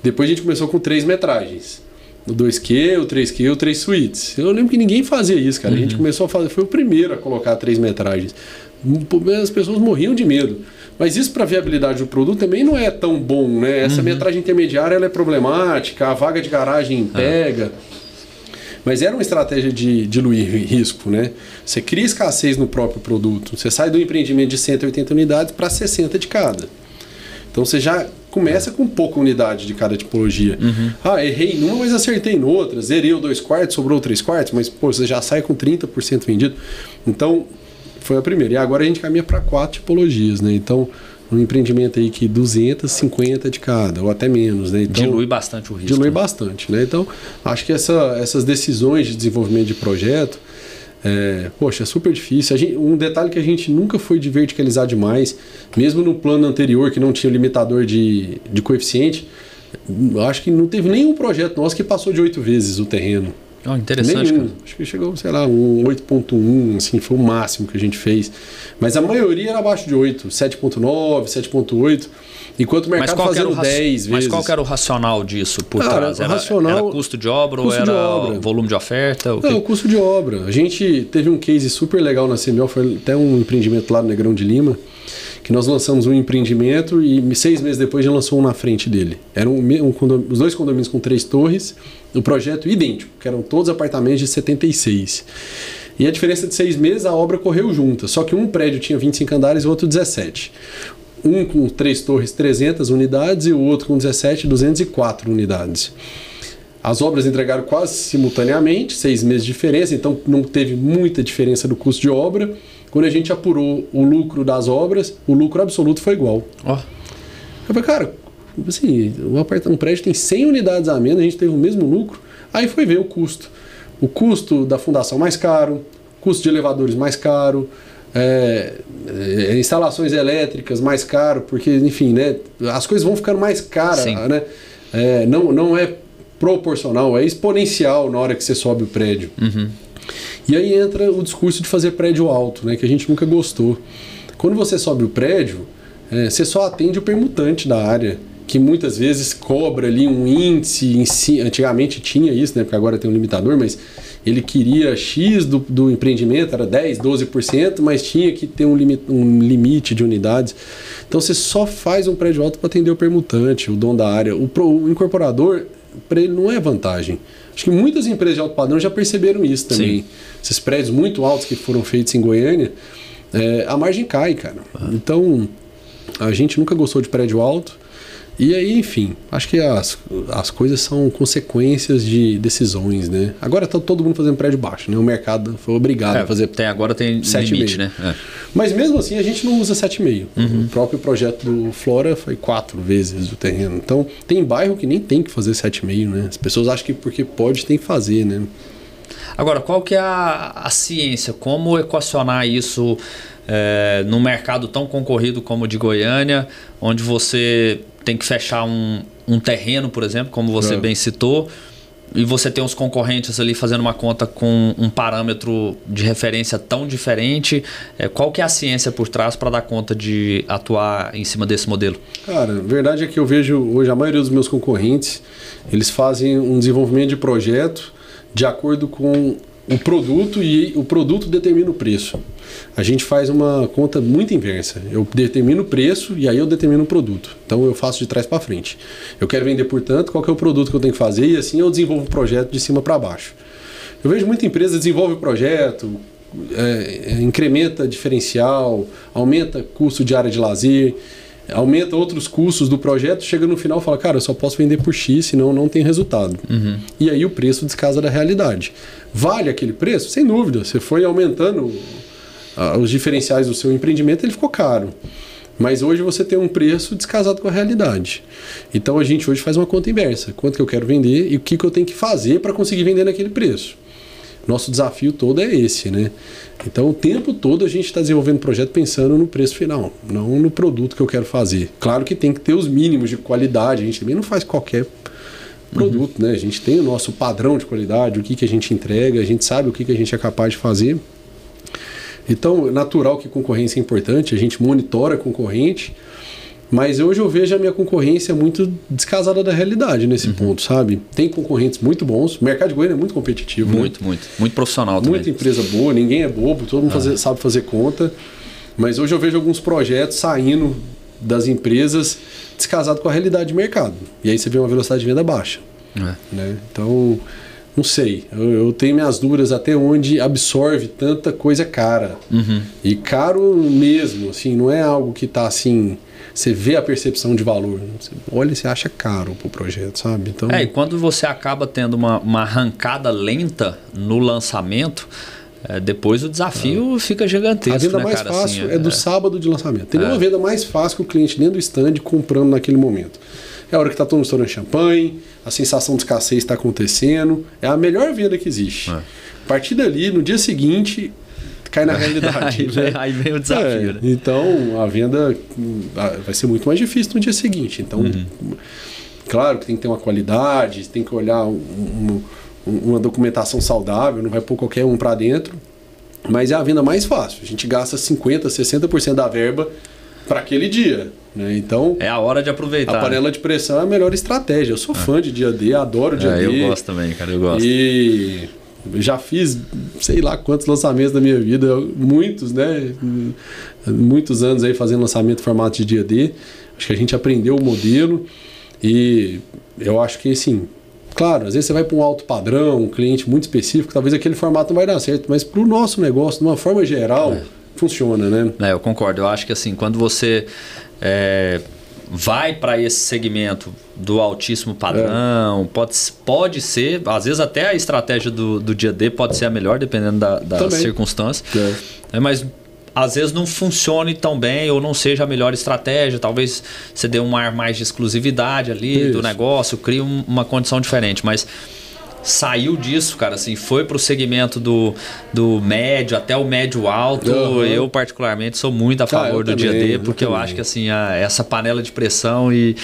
Depois a gente começou com 3 metragens. O 2Q, o 3Q, o 3 suítes. Eu lembro que ninguém fazia isso, cara. A gente começou a fazer, foi o primeiro a colocar 3 metragens. As pessoas morriam de medo. Mas isso para a viabilidade do produto também não é tão bom, né? Essa metragem intermediária ela é problemática, a vaga de garagem pega. Mas era uma estratégia de diluir risco, né? Você cria escassez no próprio produto. Você sai do empreendimento de 180 unidades para 60 de cada. Então você já começa com pouca unidade de cada tipologia. Errei numa, mas acertei noutra. Zerei o 2 quartos, sobrou 3 quartos, mas pô, você já sai com 30% vendido. Então, foi a primeira. E agora a gente caminha para 4 tipologias, né? Então, um empreendimento aí que 250 de cada, ou até menos, né? Então, dilui bastante o risco. Dilui bastante, né? Então, acho que essas decisões de desenvolvimento de projeto, é super difícil. Um detalhe que a gente nunca foi de verticalizar demais, mesmo no plano anterior, que não tinha limitador de coeficiente, acho que não teve nenhum projeto nosso que passou de 8 vezes o terreno. Interessante. Nenhum. Acho que chegou, sei lá, um 8.1, assim, foi o máximo que a gente fez. Mas a maioria era abaixo de 8, 7.9, 7.8. Enquanto o mercado fazendo 10 vezes. Mas qual que era o racional disso por trás? Era custo de obra ou era volume de oferta? Não, custo de obra. A gente teve um case super legal na CMO, foi até um empreendimento lá no Negrão de Lima, que nós lançamos um empreendimento e 6 meses depois já lançou um na frente dele. Eram os 2 condomínios com 3 torres, o projeto idêntico, que eram todos apartamentos de 76. E a diferença de 6 meses, a obra correu junta, só que um prédio tinha 25 andares e o outro 17. Um com 3 torres, 300 unidades, e o outro com 17, 204 unidades. As obras entregaram quase simultaneamente, 6 meses de diferença, então não teve muita diferença do custo de obra. Quando a gente apurou o lucro das obras, o lucro absoluto foi igual. Eu falei, cara, assim, um prédio tem 100 unidades a menos, a gente teve o mesmo lucro. Aí foi ver o custo. O custo da fundação mais caro, custo de elevadores mais caro, instalações elétricas mais caro, porque, enfim, né, as coisas vão ficando mais caras, né? Não é proporcional, é exponencial na hora que você sobe o prédio. E aí entra o discurso de fazer prédio alto, né, que a gente nunca gostou. Quando você sobe o prédio, você só atende o permutante da área, que muitas vezes cobra ali um índice em si. Antigamente tinha isso, né, porque agora tem um limitador, mas ele queria X do empreendimento, era 10%, 12%, mas tinha que ter um limite de unidades. Então você só faz um prédio alto para atender o permutante, o dono da área. O incorporador, para ele não é vantagem. Acho que muitas empresas de alto padrão já perceberam isso também. Sim. Esses prédios muito altos que foram feitos em Goiânia, a margem cai, cara. Então, a gente nunca gostou de prédio alto. E aí, enfim, acho que as coisas são consequências de decisões, né? Agora tá todo mundo fazendo prédio baixo, né? O mercado foi obrigado a fazer. Agora tem 7,5, limite, né? Mas mesmo assim a gente não usa 7,5. O próprio projeto do Flora foi 4 vezes o terreno. Então tem bairro que nem tem que fazer 7,5, né? As pessoas acham que porque pode tem que fazer, né? Agora, qual que é a ciência? Como equacionar isso num mercado tão concorrido como o de Goiânia, onde você tem que fechar um terreno, por exemplo, como você bem citou, e você tem os concorrentes ali fazendo uma conta com um parâmetro de referência tão diferente. Qual que é a ciência por trás para dar conta de atuar em cima desse modelo? Cara, a verdade é que eu vejo hoje a maioria dos meus concorrentes, eles fazem um desenvolvimento de projeto de acordo com o produto, e o produto determina o preço. A gente faz uma conta muito inversa. Eu determino o preço e aí eu determino o produto. Então eu faço de trás para frente. Eu quero vender por tanto, qual que é o produto que eu tenho que fazer, e assim eu desenvolvo o projeto de cima para baixo. Eu vejo muita empresa desenvolve o projeto, incrementa diferencial, aumenta custo de área de lazer, aumenta outros custos do projeto, chega no final e fala, cara, eu só posso vender por X, senão não tem resultado. E aí o preço descasa da realidade. Vale aquele preço? Sem dúvida. Você foi aumentando os diferenciais do seu empreendimento, ele ficou caro. Mas hoje você tem um preço descasado com a realidade. Então a gente hoje faz uma conta inversa. Quanto que eu quero vender e o que eu tenho que fazer para conseguir vender naquele preço. Nosso desafio todo é esse, né? Então o tempo todo a gente está desenvolvendo projeto pensando no preço final, não no produto que eu quero fazer. Claro que tem que ter os mínimos de qualidade, a gente também não faz qualquer produto, né? A gente tem o nosso padrão de qualidade, o que a gente entrega, a gente sabe o que a gente é capaz de fazer. Então, é natural que concorrência é importante, a gente monitora a concorrente, mas hoje eu vejo a minha concorrência muito descasada da realidade nesse ponto, sabe? Tem concorrentes muito bons, o mercado de Goiânia é muito competitivo. Muito, né? Muito profissional também. Muita empresa boa, ninguém é bobo, todo mundo sabe fazer conta, mas hoje eu vejo alguns projetos saindo das empresas descasado com a realidade de mercado, e aí você vê uma velocidade de venda baixa. Né? Então, não sei, eu tenho minhas dúvidas até onde absorve tanta coisa cara. E caro mesmo, assim, não é algo que está assim... Você vê a percepção de valor. Você olha e você acha caro pro projeto, sabe? Então... e quando você acaba tendo uma arrancada lenta no lançamento, depois o desafio fica gigantesco. A venda né, mais cara? fácil assim, é do sábado de lançamento. Tem uma venda mais fácil que o cliente dentro do stand comprando naquele momento. É a hora que está todo mundo estourando champanhe, a sensação de escassez está acontecendo. É a melhor venda que existe. A partir dali, no dia seguinte... cai na realidade. Aí vem o desafio. Né? Então, a venda vai ser muito mais difícil no dia seguinte. Então, claro que tem que ter uma qualidade, tem que olhar uma documentação saudável, não vai pôr qualquer um para dentro, mas é a venda mais fácil. A gente gasta 50%, 60% da verba para aquele dia. Né? Então, é a hora de aproveitar. A panela de pressão é a melhor estratégia. Eu sou fã de dia D, adoro dia D. Eu gosto também, cara, eu gosto. E... já fiz sei lá quantos lançamentos da minha vida, muitos, né? Muitos anos aí fazendo lançamento em formato de dia D. Acho que a gente aprendeu o modelo e eu acho que, assim, claro, às vezes você vai para um alto padrão, um cliente muito específico, talvez aquele formato não vai dar certo, mas para o nosso negócio, de uma forma geral, funciona, né? Eu concordo. Eu acho que, assim, quando você vai para esse segmento do altíssimo padrão, pode ser, às vezes até a estratégia do dia D pode ser a melhor, dependendo das circunstâncias, mas às vezes não funcione tão bem ou não seja a melhor estratégia, talvez você dê um ar mais de exclusividade ali do negócio, crie uma condição diferente, mas saiu disso, cara, assim, foi pro segmento do médio até o médio alto. Eu particularmente sou muito a favor do dia D, porque eu acho que assim, essa panela de pressão e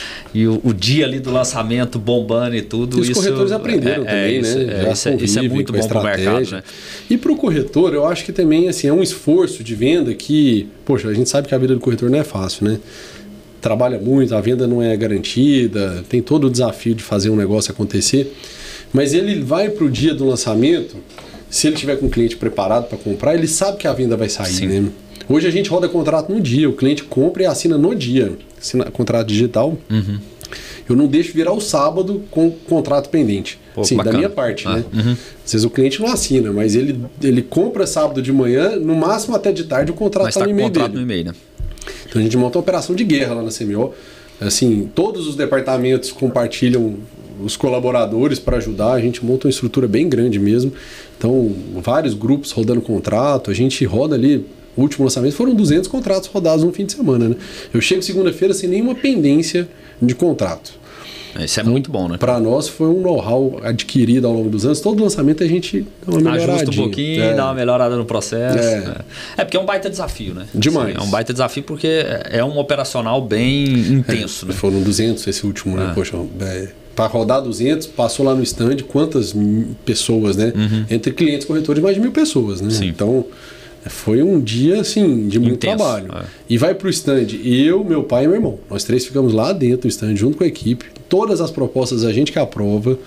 o dia ali do lançamento bombando e tudo, e os corretores aprenderam também, né? Isso é muito bom pro mercado, né? E pro corretor, eu acho que também assim, é um esforço de venda que, poxa, a gente sabe que a vida do corretor não é fácil, né? Trabalha muito, a venda não é garantida, tem todo o desafio de fazer um negócio acontecer. Mas ele vai para o dia do lançamento, se ele tiver com o cliente preparado para comprar, ele sabe que a venda vai sair, né? Hoje a gente roda contrato no dia, o cliente compra e assina no dia, assina contrato digital. Eu não deixo virar o sábado com contrato pendente. Sim, da minha parte, né? Às vezes o cliente não assina, mas ele compra sábado de manhã, no máximo até de tarde o contrato está no e-mail dele. No e-mail, né? Então a gente monta uma operação de guerra lá na CMO. Assim, todos os departamentos compartilham os colaboradores para ajudar, a gente monta uma estrutura bem grande mesmo. Então, vários grupos rodando contrato, a gente roda ali, o último lançamento foram 200 contratos rodados no fim de semana, né? Eu chego segunda-feira sem nenhuma pendência de contrato. Isso é muito bom, né? Para nós foi um know-how adquirido ao longo dos anos. Todo lançamento a gente dá uma melhoradinha. Ajusta um pouquinho, dá uma melhorada no processo. Porque é um baita desafio, né? Demais. Assim, é um baita desafio porque é um operacional bem intenso, né? Foram 200 esse último, né? Poxa, para rodar 200, passou lá no stand quantas pessoas, né? Entre clientes e corretores, mais de 1.000 pessoas, né? Sim. Então, foi um dia, assim, de muito trabalho. E vai pro stand, eu, meu pai e meu irmão. Nós três ficamos lá dentro do stand, junto com a equipe. Todas as propostas a gente que aprova,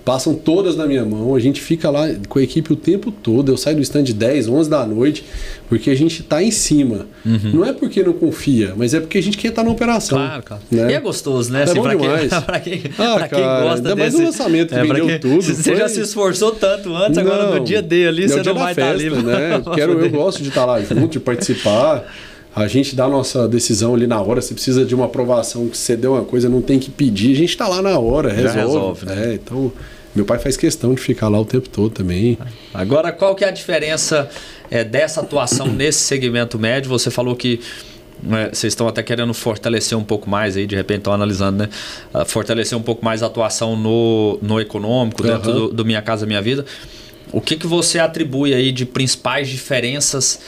passam todas na minha mão, a gente fica lá com a equipe o tempo todo, eu saio do stand 10, 11 da noite, porque a gente está em cima. Não é porque não confia, mas é porque a gente quer estar na operação. Claro, cara. Né? E é gostoso, né? É assim, bom demais. Pra quem cara, gosta ainda mais desse... no lançamento que vendeu tudo. Você já se esforçou tanto antes, agora no dia D ali, você não vai estar ali. Né? Eu gosto de estar lá junto, de participar. A gente dá a nossa decisão ali na hora. Se precisa de uma aprovação, que você deu uma coisa, não tem que pedir. A gente está lá na hora, resolve. Né? Então, meu pai faz questão de ficar lá o tempo todo também. Agora, qual que é a diferença dessa atuação nesse segmento médio? Você falou que vocês estão até querendo fortalecer um pouco mais, aí de repente estão analisando, né? Fortalecer um pouco mais a atuação no econômico, dentro do Minha Casa Minha Vida. O que você atribui aí de principais diferenças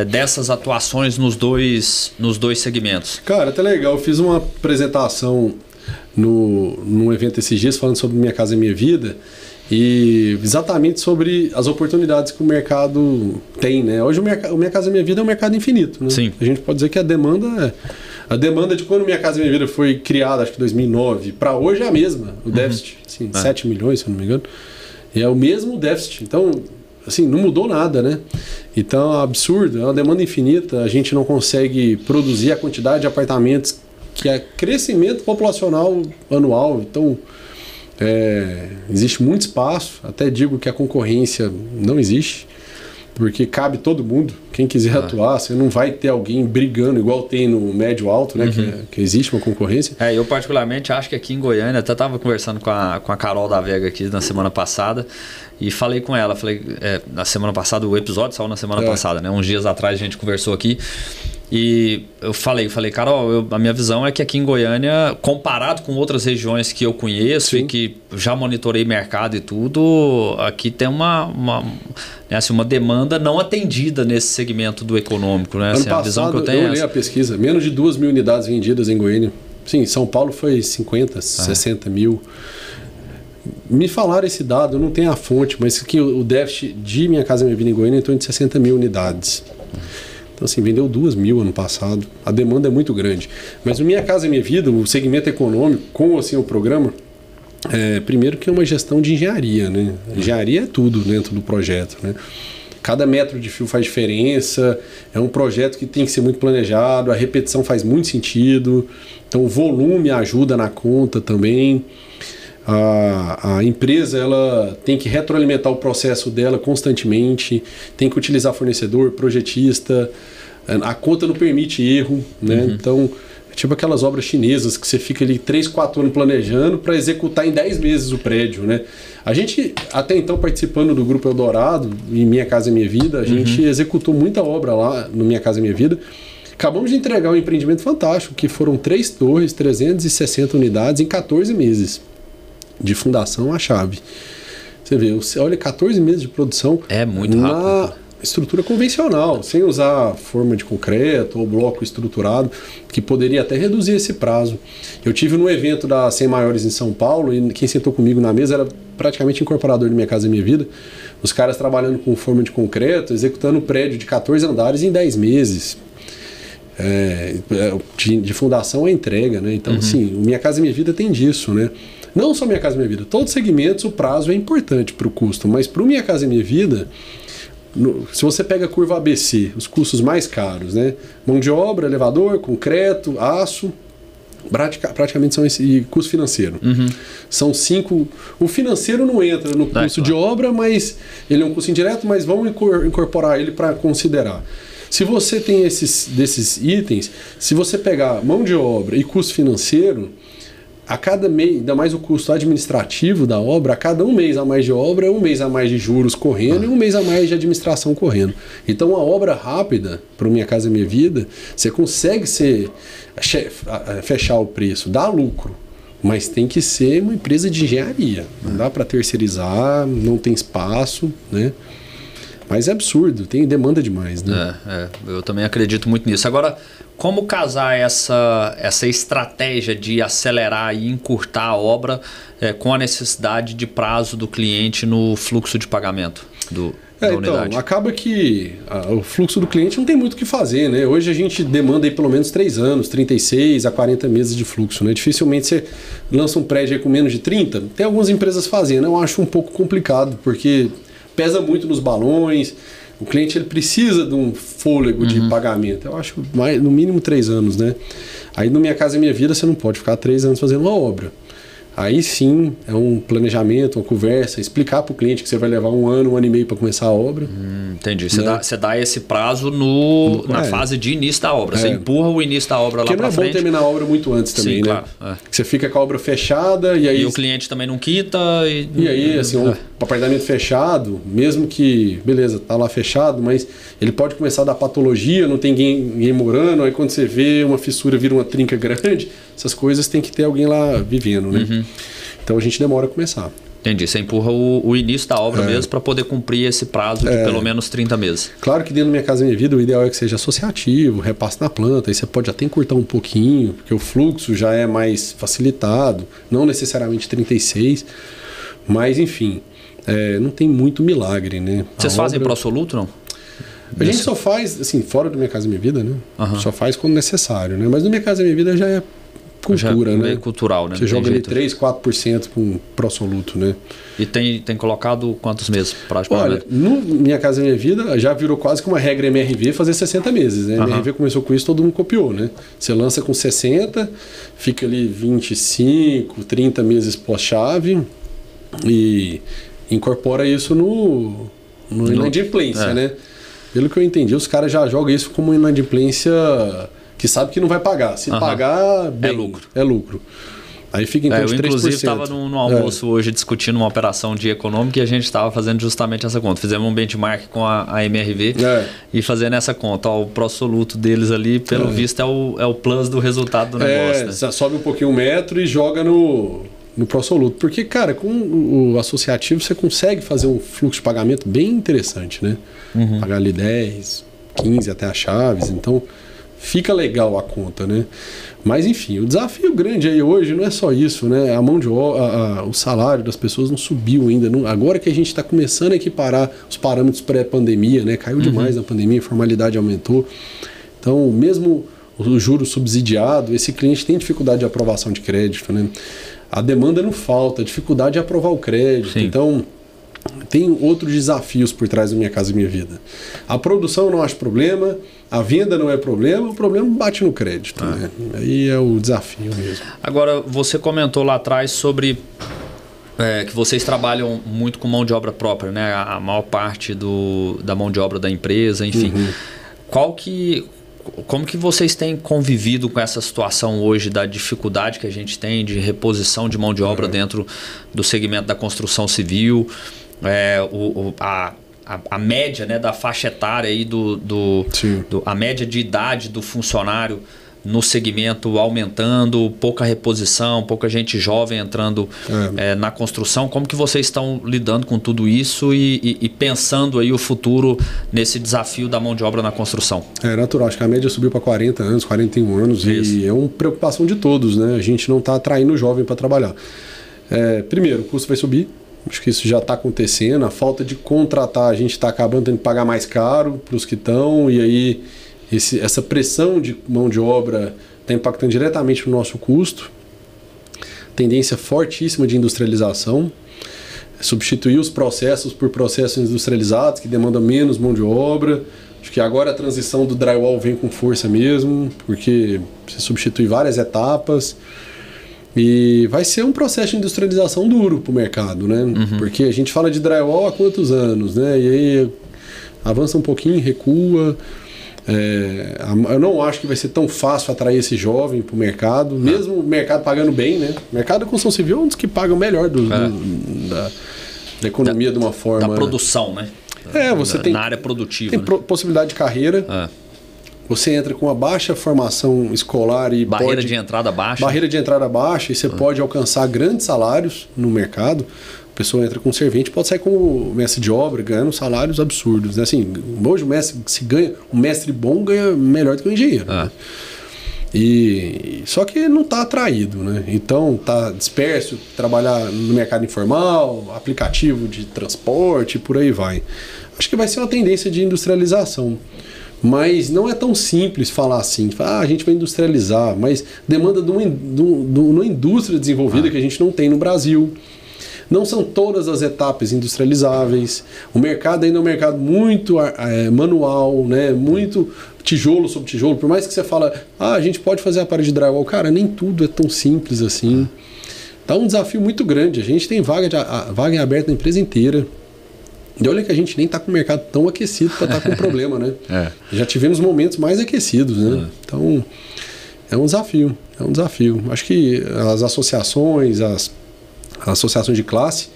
dessas atuações nos dois segmentos? Cara, até legal. Eu fiz uma apresentação num evento esses dias falando sobre Minha Casa Minha Vida e exatamente sobre as oportunidades que o mercado tem, né? Hoje o Minha Casa Minha Vida é um mercado infinito, né? Sim. A gente pode dizer que a demanda de quando Minha Casa Minha Vida foi criada, acho que em 2009, para hoje é a mesma. O déficit, assim, 7 milhões, se eu não me engano. É o mesmo déficit. Então, assim, não mudou nada, né? Então, é absurdo, é uma demanda infinita. A gente não consegue produzir a quantidade de apartamentos que é crescimento populacional anual. Então, existe muito espaço. Até digo que a concorrência não existe, porque cabe todo mundo. Quem quiser atuar, você não vai ter alguém brigando igual tem no médio alto, né? Que existe uma concorrência. Eu particularmente acho que aqui em Goiânia, até estava conversando com a Carol da Vega aqui na semana passada e falei com ela, na semana passada, o episódio saiu na semana passada, né? Uns dias atrás a gente conversou aqui e eu falei, Carol, a minha visão é que aqui em Goiânia, comparado com outras regiões que eu conheço e que já monitorei mercado e tudo, aqui tem uma demanda não atendida nesse segmento do econômico, né? Ano passado, a visão que eu tenho olhei a pesquisa, menos de 2 mil unidades vendidas em Goiânia. Sim, São Paulo foi 50, 60 mil. Me falaram esse dado, eu não tenho a fonte, mas que o déficit de Minha Casa Minha Vida em Goiânia é em torno de 60 mil unidades. Então, assim, vendeu 2 mil ano passado. A demanda é muito grande. Mas o Minha Casa Minha Vida, o segmento econômico, com assim, o programa, primeiro que é uma gestão de engenharia, né? Engenharia é tudo dentro do projeto, né? Cada metro de fio faz diferença, é um projeto que tem que ser muito planejado, a repetição faz muito sentido, então o volume ajuda na conta também. A empresa ela tem que retroalimentar o processo dela constantemente, tem que utilizar fornecedor, projetista, a conta não permite erro, né? Então, é tipo aquelas obras chinesas que você fica ali 3, 4 anos planejando para executar em 10 meses o prédio, né? A gente, até então, participando do Grupo Eldorado, em Minha Casa Minha Vida, a gente executou muita obra lá no Minha Casa Minha Vida. Acabamos de entregar um empreendimento fantástico, que foram 3 torres, 360 unidades em 14 meses. De fundação à chave. Você vê, olha, 14 meses de produção muito rápido. Estrutura convencional, sem usar forma de concreto ou bloco estruturado, que poderia até reduzir esse prazo. Eu tive no evento da 100 Maiores em São Paulo e quem sentou comigo na mesa era praticamente incorporador de Minha Casa Minha Vida. Os caras trabalhando com forma de concreto, executando um prédio de 14 andares em 10 meses. De fundação à entrega, né? Então, assim, o Minha Casa Minha Vida tem disso, né? Não só Minha Casa Minha Vida, todos os segmentos o prazo é importante para o custo, mas para o Minha Casa Minha Vida, se você pega a curva ABC, os custos mais caros, né? Mão de obra, elevador, concreto, aço, praticamente são esse, e custo financeiro. São 5. O financeiro não entra no custo de obra, mas ele é um custo indireto, mas vamos incorporar ele para considerar. Se você tem desses itens, se você pegar mão de obra e custo financeiro, a cada mês, ainda mais o custo administrativo da obra, a cada um mês a mais de obra é um mês a mais de juros correndo e um mês a mais de administração correndo. Então, a obra rápida, para Minha Casa Minha Vida, você consegue fechar o preço, dá lucro, mas tem que ser uma empresa de engenharia. Não dá para terceirizar, não tem espaço, né? Mas é absurdo, tem demanda demais, né? Eu também acredito muito nisso. Agora, como casar essa estratégia de acelerar e encurtar a obra com a necessidade de prazo do cliente no fluxo de pagamento? da unidade? Então, acaba que o fluxo do cliente não tem muito o que fazer, né? Hoje a gente demanda aí pelo menos 3 anos, 36 a 40 meses de fluxo, né? Dificilmente você lança um prédio aí com menos de 30. Tem algumas empresas fazendo, eu acho um pouco complicado, porque pesa muito nos balões, o cliente ele precisa de um fôlego de pagamento. Eu acho no mínimo 3 anos, né? Aí no Minha Casa Minha Vida você não pode ficar 3 anos fazendo uma obra. Aí sim, é um planejamento, uma conversa, explicar para o cliente que você vai levar 1 ano, 1 ano e meio para começar a obra. Entendi. Você dá esse prazo na fase de início da obra. Você empurra o início da obra lá para frente. Porque não é bom terminar a obra muito antes também, sim, né? Claro. Você fica com a obra fechada e aí... E o cliente também não quita. E aí, assim, um apartamento fechado, mesmo que, beleza, tá lá fechado, mas ele pode começar a dar patologia, não tem ninguém morando, aí quando você vê uma fissura vira uma trinca grande, essas coisas tem que ter alguém lá vivendo, né? Então a gente demora a começar. Entendi, você empurra o início da obra mesmo para poder cumprir esse prazo de pelo menos 30 meses. Claro que dentro da Minha Casa Minha Vida o ideal é que seja associativo, repasse na planta, aí você pode até encurtar um pouquinho, porque o fluxo já é mais facilitado, não necessariamente 36, mas enfim, não tem muito milagre, né? Vocês fazem pró-soluto, não? A gente só faz, assim, fora do Minha Casa Minha Vida, né? Só faz quando necessário, né? Mas no Minha Casa Minha Vida já é cultura, né? Cultural, né? Você joga ali 3, 4% com pró-soluto, né? E tem colocado quantos meses praticamente? Olha, no Minha Casa Minha Vida já virou quase que uma regra MRV fazer 60 meses, né? A MRV começou com isso, todo mundo copiou, né? Você lança com 60, fica ali 25, 30 meses pós-chave e incorpora isso no inadimplência, né? Pelo que eu entendi, os caras já jogam isso como inadimplência que sabe que não vai pagar. Se pagar, bem, é lucro. Aí fica em torno de 3%. Eu, inclusive, estava no almoço hoje discutindo uma operação de econômica e a gente estava fazendo justamente essa conta. Fizemos um benchmark com a MRV e fazendo essa conta. Ó, o pró-soluto deles ali, pelo visto, é o plus do resultado do negócio. Né? Sobe um pouquinho o metro e joga no pró-soluto. Porque, cara, com o associativo você consegue fazer um fluxo de pagamento bem interessante, né? Pagar ali 10, 15 até as chaves. Então, fica legal a conta, né? Mas, enfim, o desafio grande aí hoje não é só isso, né? A mão de obra, o salário das pessoas não subiu ainda. Agora que a gente está começando a equiparar os parâmetros pré-pandemia, né? Caiu demais na pandemia, a formalidade aumentou. Então, mesmo o juro subsidiado, esse cliente tem dificuldade de aprovação de crédito, né? A demanda não falta, a dificuldade é aprovar o crédito. Sim. Então, tem outros desafios por trás da Minha Casa Minha Vida. A produção eu não acho problema, a venda não é problema, o problema bate no crédito. Né? Aí é o desafio mesmo. Agora, você comentou lá atrás sobre que vocês trabalham muito com mão de obra própria, né? A maior parte da mão de obra da empresa, enfim. Como que vocês têm convivido com essa situação hoje da dificuldade que a gente tem de reposição de mão de obra dentro do segmento da construção civil? A média, né, da faixa etária aí a média de idade do funcionário no segmento aumentando, pouca reposição, pouca gente jovem entrando na construção. Como que vocês estão lidando com tudo isso e pensando aí o futuro nesse desafio da mão de obra na construção? É natural, acho que a média subiu para 40 anos, 41 anos e é uma preocupação de todos, né? A gente não está atraindo o jovem para trabalhar. Primeiro, o custo vai subir. Acho que isso já está acontecendo. A falta de contratar, a gente está acabando tendo que pagar mais caro para os que estão, e aí essa pressão de mão de obra está impactando diretamente no nosso custo. Tendência fortíssima de industrialização. Substituir os processos por processos industrializados, que demandam menos mão de obra. Acho que agora a transição do drywall vem com força mesmo, porque você substitui várias etapas. E vai ser um processo de industrialização duro para o mercado, né? Porque a gente fala de drywall há quantos anos, né? E aí avança um pouquinho, recua. Eu não acho que vai ser tão fácil atrair esse jovem para o mercado, mesmo o mercado pagando bem, né? O mercado da construção civil é um dos que pagam melhor da economia de uma forma... Da produção, né? Você tem... Na área produtiva. Tem possibilidade de carreira. Você entra com uma baixa formação escolar e barreira de entrada baixa. Barreira de entrada baixa e você pode alcançar grandes salários no mercado. A pessoa entra com servente, pode sair como mestre de obra, ganhando salários absurdos. Né? Assim, hoje um mestre bom ganha melhor do que um engenheiro. Né? Só que não está atraído, né? Então está disperso, trabalhar no mercado informal, aplicativo de transporte, por aí vai. Acho que vai ser uma tendência de industrialização. Mas não é tão simples falar assim, a gente vai industrializar, mas demanda de uma indústria desenvolvida que a gente não tem no Brasil. Não são todas as etapas industrializáveis. O mercado ainda é um mercado muito manual, né? Muito tijolo sobre tijolo. Por mais que você fala, a gente pode fazer a parede de drywall, cara, nem tudo é tão simples assim. Tá um desafio muito grande. A gente tem vaga em aberto na empresa inteira. E olha que a gente nem está com o mercado tão aquecido para estar com problema, né? Já tivemos momentos mais aquecidos, né? Então, é um desafio. Acho que as associações, as associações de classe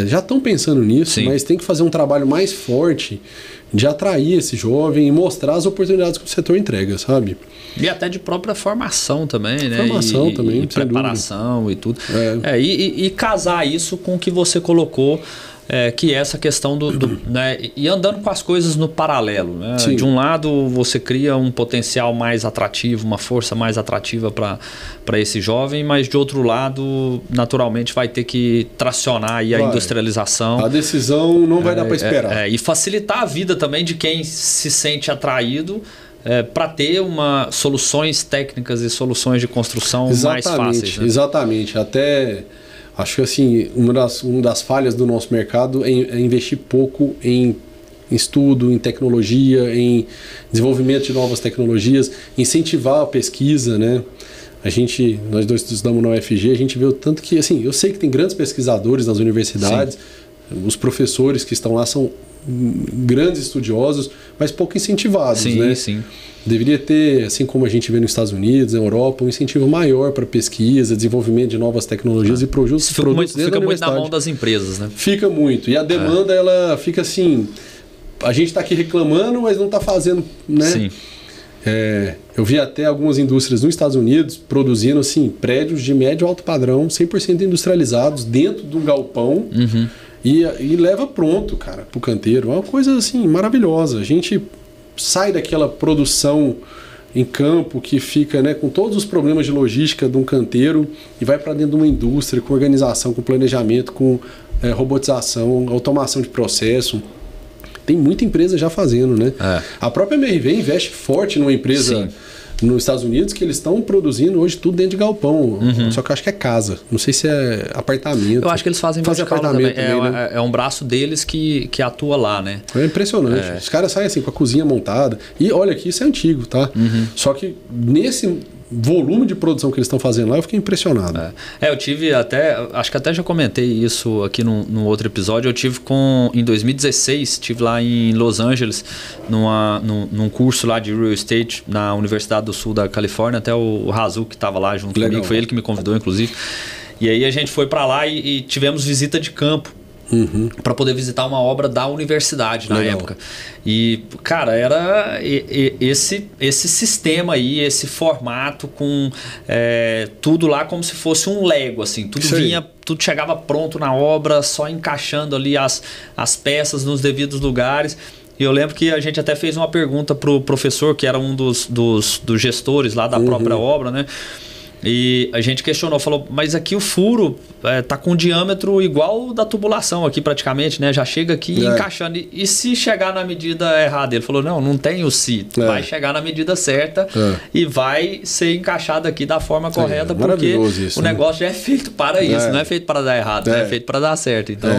já estão pensando nisso, mas tem que fazer um trabalho mais forte de atrair esse jovem e mostrar as oportunidades que o setor entrega, sabe? E até de própria formação também, né? Formação também, e preparação e tudo. E casar isso com o que você colocou, que é essa questão né, e andando com as coisas no paralelo, né? De um lado você cria um potencial mais atrativo, uma força mais atrativa para esse jovem, mas de outro lado naturalmente vai ter que tracionar aí a industrialização. A decisão não vai dar para esperar. E facilitar a vida também de quem se sente atraído para ter soluções técnicas e soluções de construção mais fáceis. Né? Exatamente, até... Acho que assim, uma das falhas do nosso mercado é investir pouco em estudo, em tecnologia, em desenvolvimento de novas tecnologias, incentivar a pesquisa, né? Nós dois estudamos na UFG, a gente vê o tanto que, assim, eu sei que tem grandes pesquisadores nas universidades, os professores que estão lá são grandes estudiosos, mas pouco incentivados, né? Deveria ter, assim como a gente vê nos Estados Unidos, na Europa, um incentivo maior para pesquisa, desenvolvimento de novas tecnologias e produtos fica muito na mão das empresas, né? Fica muito. E a demanda, ela fica assim... A gente está aqui reclamando, mas não está fazendo, né? Eu vi até algumas indústrias nos Estados Unidos produzindo, assim, prédios de médio e alto padrão, 100% industrializados, dentro de um galpão, e leva pronto, cara, pro canteiro. É uma coisa, assim, maravilhosa. A gente... sai daquela produção em campo que fica, né, com todos os problemas de logística de um canteiro e vai para dentro de uma indústria com organização, com planejamento, com robotização, automação de processo. Tem muita empresa já fazendo, né? A própria MRV investe forte numa empresa nos Estados Unidos que eles estão produzindo hoje tudo dentro de galpão. Só que eu acho que é casa. Não sei se é apartamento. Eu acho que eles fazem apartamento também. Né? É um braço deles que atua lá, né? É impressionante. Os caras saem assim com a cozinha montada. E olha que isso é antigo, tá? Só que nesse volume de produção que eles estão fazendo lá, eu fiquei impressionado. Eu tive acho que até já comentei isso aqui no outro episódio. Eu tive em 2016, estive lá em Los Angeles num curso lá de Real Estate na Universidade do Sul da Califórnia. Até o Razu que estava lá junto comigo, foi ele que me convidou inclusive. E aí a gente foi para lá e tivemos visita de campo. Para poder visitar uma obra da universidade na época. E, cara, era esse sistema aí, esse formato com tudo lá como se fosse um Lego, assim. Tudo chegava pronto na obra, só encaixando ali as peças nos devidos lugares. E eu lembro que a gente até fez uma pergunta pro professor, que era um dos gestores lá da própria obra, né? E a gente questionou, falou, mas aqui o furo tá com um diâmetro igual da tubulação aqui praticamente, né? Já chega aqui encaixando. E se chegar na medida errada? Ele falou, não tem o se. Vai chegar na medida certa e vai ser encaixado aqui da forma correta, porque isso, o negócio já é feito para isso, não é feito para dar errado, é feito para dar certo. Então,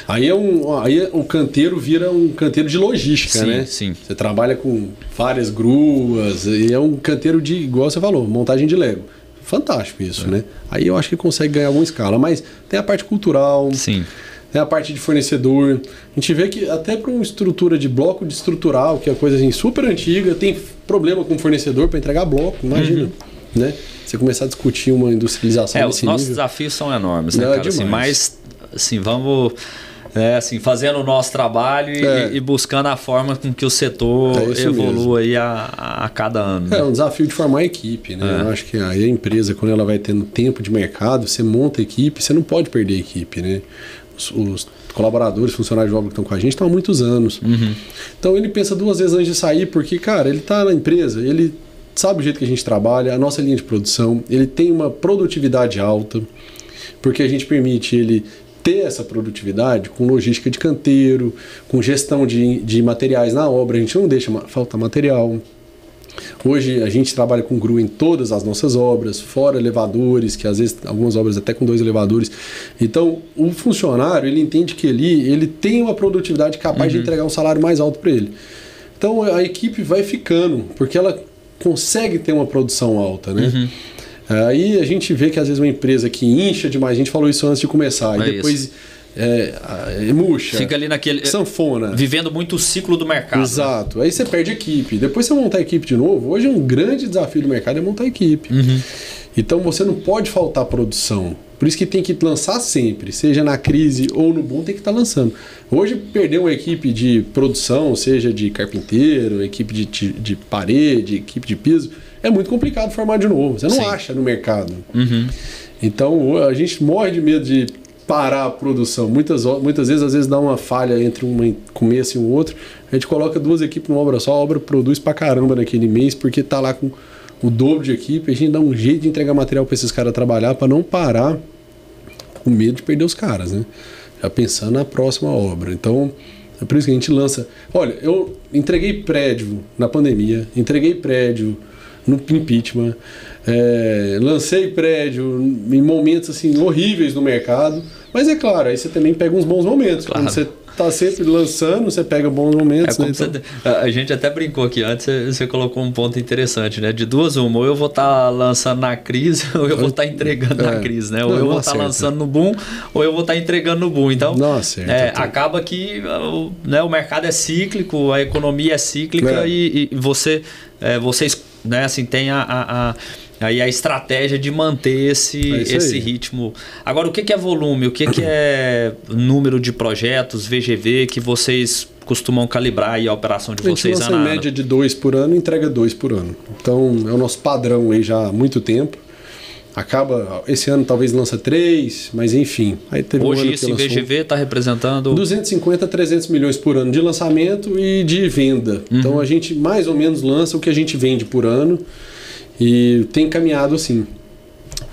Aí o canteiro vira um canteiro de logística, né? Você trabalha com várias gruas e é um canteiro de, igual você falou, montagem de Lego. Fantástico isso, né? Aí eu acho que consegue ganhar alguma escala. Mas tem a parte cultural, tem a parte de fornecedor. A gente vê que até para uma estrutura de bloco de estrutural, que é coisa assim super antiga, tem problema com o fornecedor para entregar bloco, imagina, né? Você começar a discutir uma industrialização os nossos desafios são enormes, né, cara? Assim, mas, assim, vamos... assim, fazendo o nosso trabalho e buscando a forma com que o setor evolua aí a cada ano. É um desafio de formar a equipe, né? Eu acho que aí a empresa, quando ela vai tendo tempo de mercado, você monta a equipe, você não pode perder a equipe, né? Os colaboradores, funcionários de obra que estão com a gente estão há muitos anos. Então ele pensa duas vezes antes de sair, porque, cara, ele está na empresa, ele sabe o jeito que a gente trabalha, a nossa linha de produção, ele tem uma produtividade alta, porque a gente permite ele ter essa produtividade com logística de canteiro, com gestão de materiais na obra. A gente não deixa faltar material. Hoje a gente trabalha com grua em todas as nossas obras, fora elevadores, que às vezes algumas obras até com 2 elevadores. Então o funcionário, ele entende que ele tem uma produtividade capaz de entregar um salário mais alto para ele. Então a equipe vai ficando, porque ela consegue ter uma produção alta, né? Aí a gente vê que às vezes uma empresa que incha demais, a gente falou isso antes de começar, e depois murcha, fica ali naquele sanfona, vivendo muito o ciclo do mercado. Exato, aí você perde a equipe, depois você montar a equipe de novo. Hoje um grande desafio do mercado é montar a equipe. Então você não pode faltar produção, por isso que tem que lançar sempre, seja na crise ou no boom, tem que estar lançando. Hoje perder uma equipe de produção, seja de carpinteiro, equipe de parede, equipe de piso, é muito complicado formar de novo. Você não acha no mercado. Então a gente morre de medo de parar a produção. Muitas vezes, às vezes dá uma falha entre um começo e um outro. A gente coloca 2 equipes numa obra só, a obra produz pra caramba naquele mês, porque tá lá com o dobro de equipe. A gente dá um jeito de entregar material para esses caras trabalhar, para não parar com medo de perder os caras, né? Já pensando na próxima obra. Então é por isso que a gente lança. Olha, eu entreguei prédio na pandemia, entreguei prédio no impeachment, lancei prédio em momentos assim horríveis no mercado, mas é claro, aí você também pega uns bons momentos. Claro. Quando você tá sempre lançando, você pega bons momentos. Né? Então... A gente até brincou aqui antes, você colocou um ponto interessante, né? De 2 uma, ou eu vou estar lançando na crise, ou eu vou estar entregando na crise, né? Ou eu vou estar lançando no boom, ou eu vou estar entregando no boom. Então, acaba que né, o mercado é cíclico, a economia é cíclica e vocês né, assim, tem aí a estratégia de manter esse ritmo. Agora, o que é volume? O que é número de projetos, VGV, que vocês costumam calibrar aí a operação de vocês? A gente lança em média de 2 por ano, entrega 2 por ano. Então, é o nosso padrão aí já há muito tempo. Acaba, esse ano talvez lança 3, mas enfim. Aí teve hoje esse VGV está representando 250 a 300 milhões por ano de lançamento e de venda. Então a gente mais ou menos lança o que a gente vende por ano e tem caminhado assim.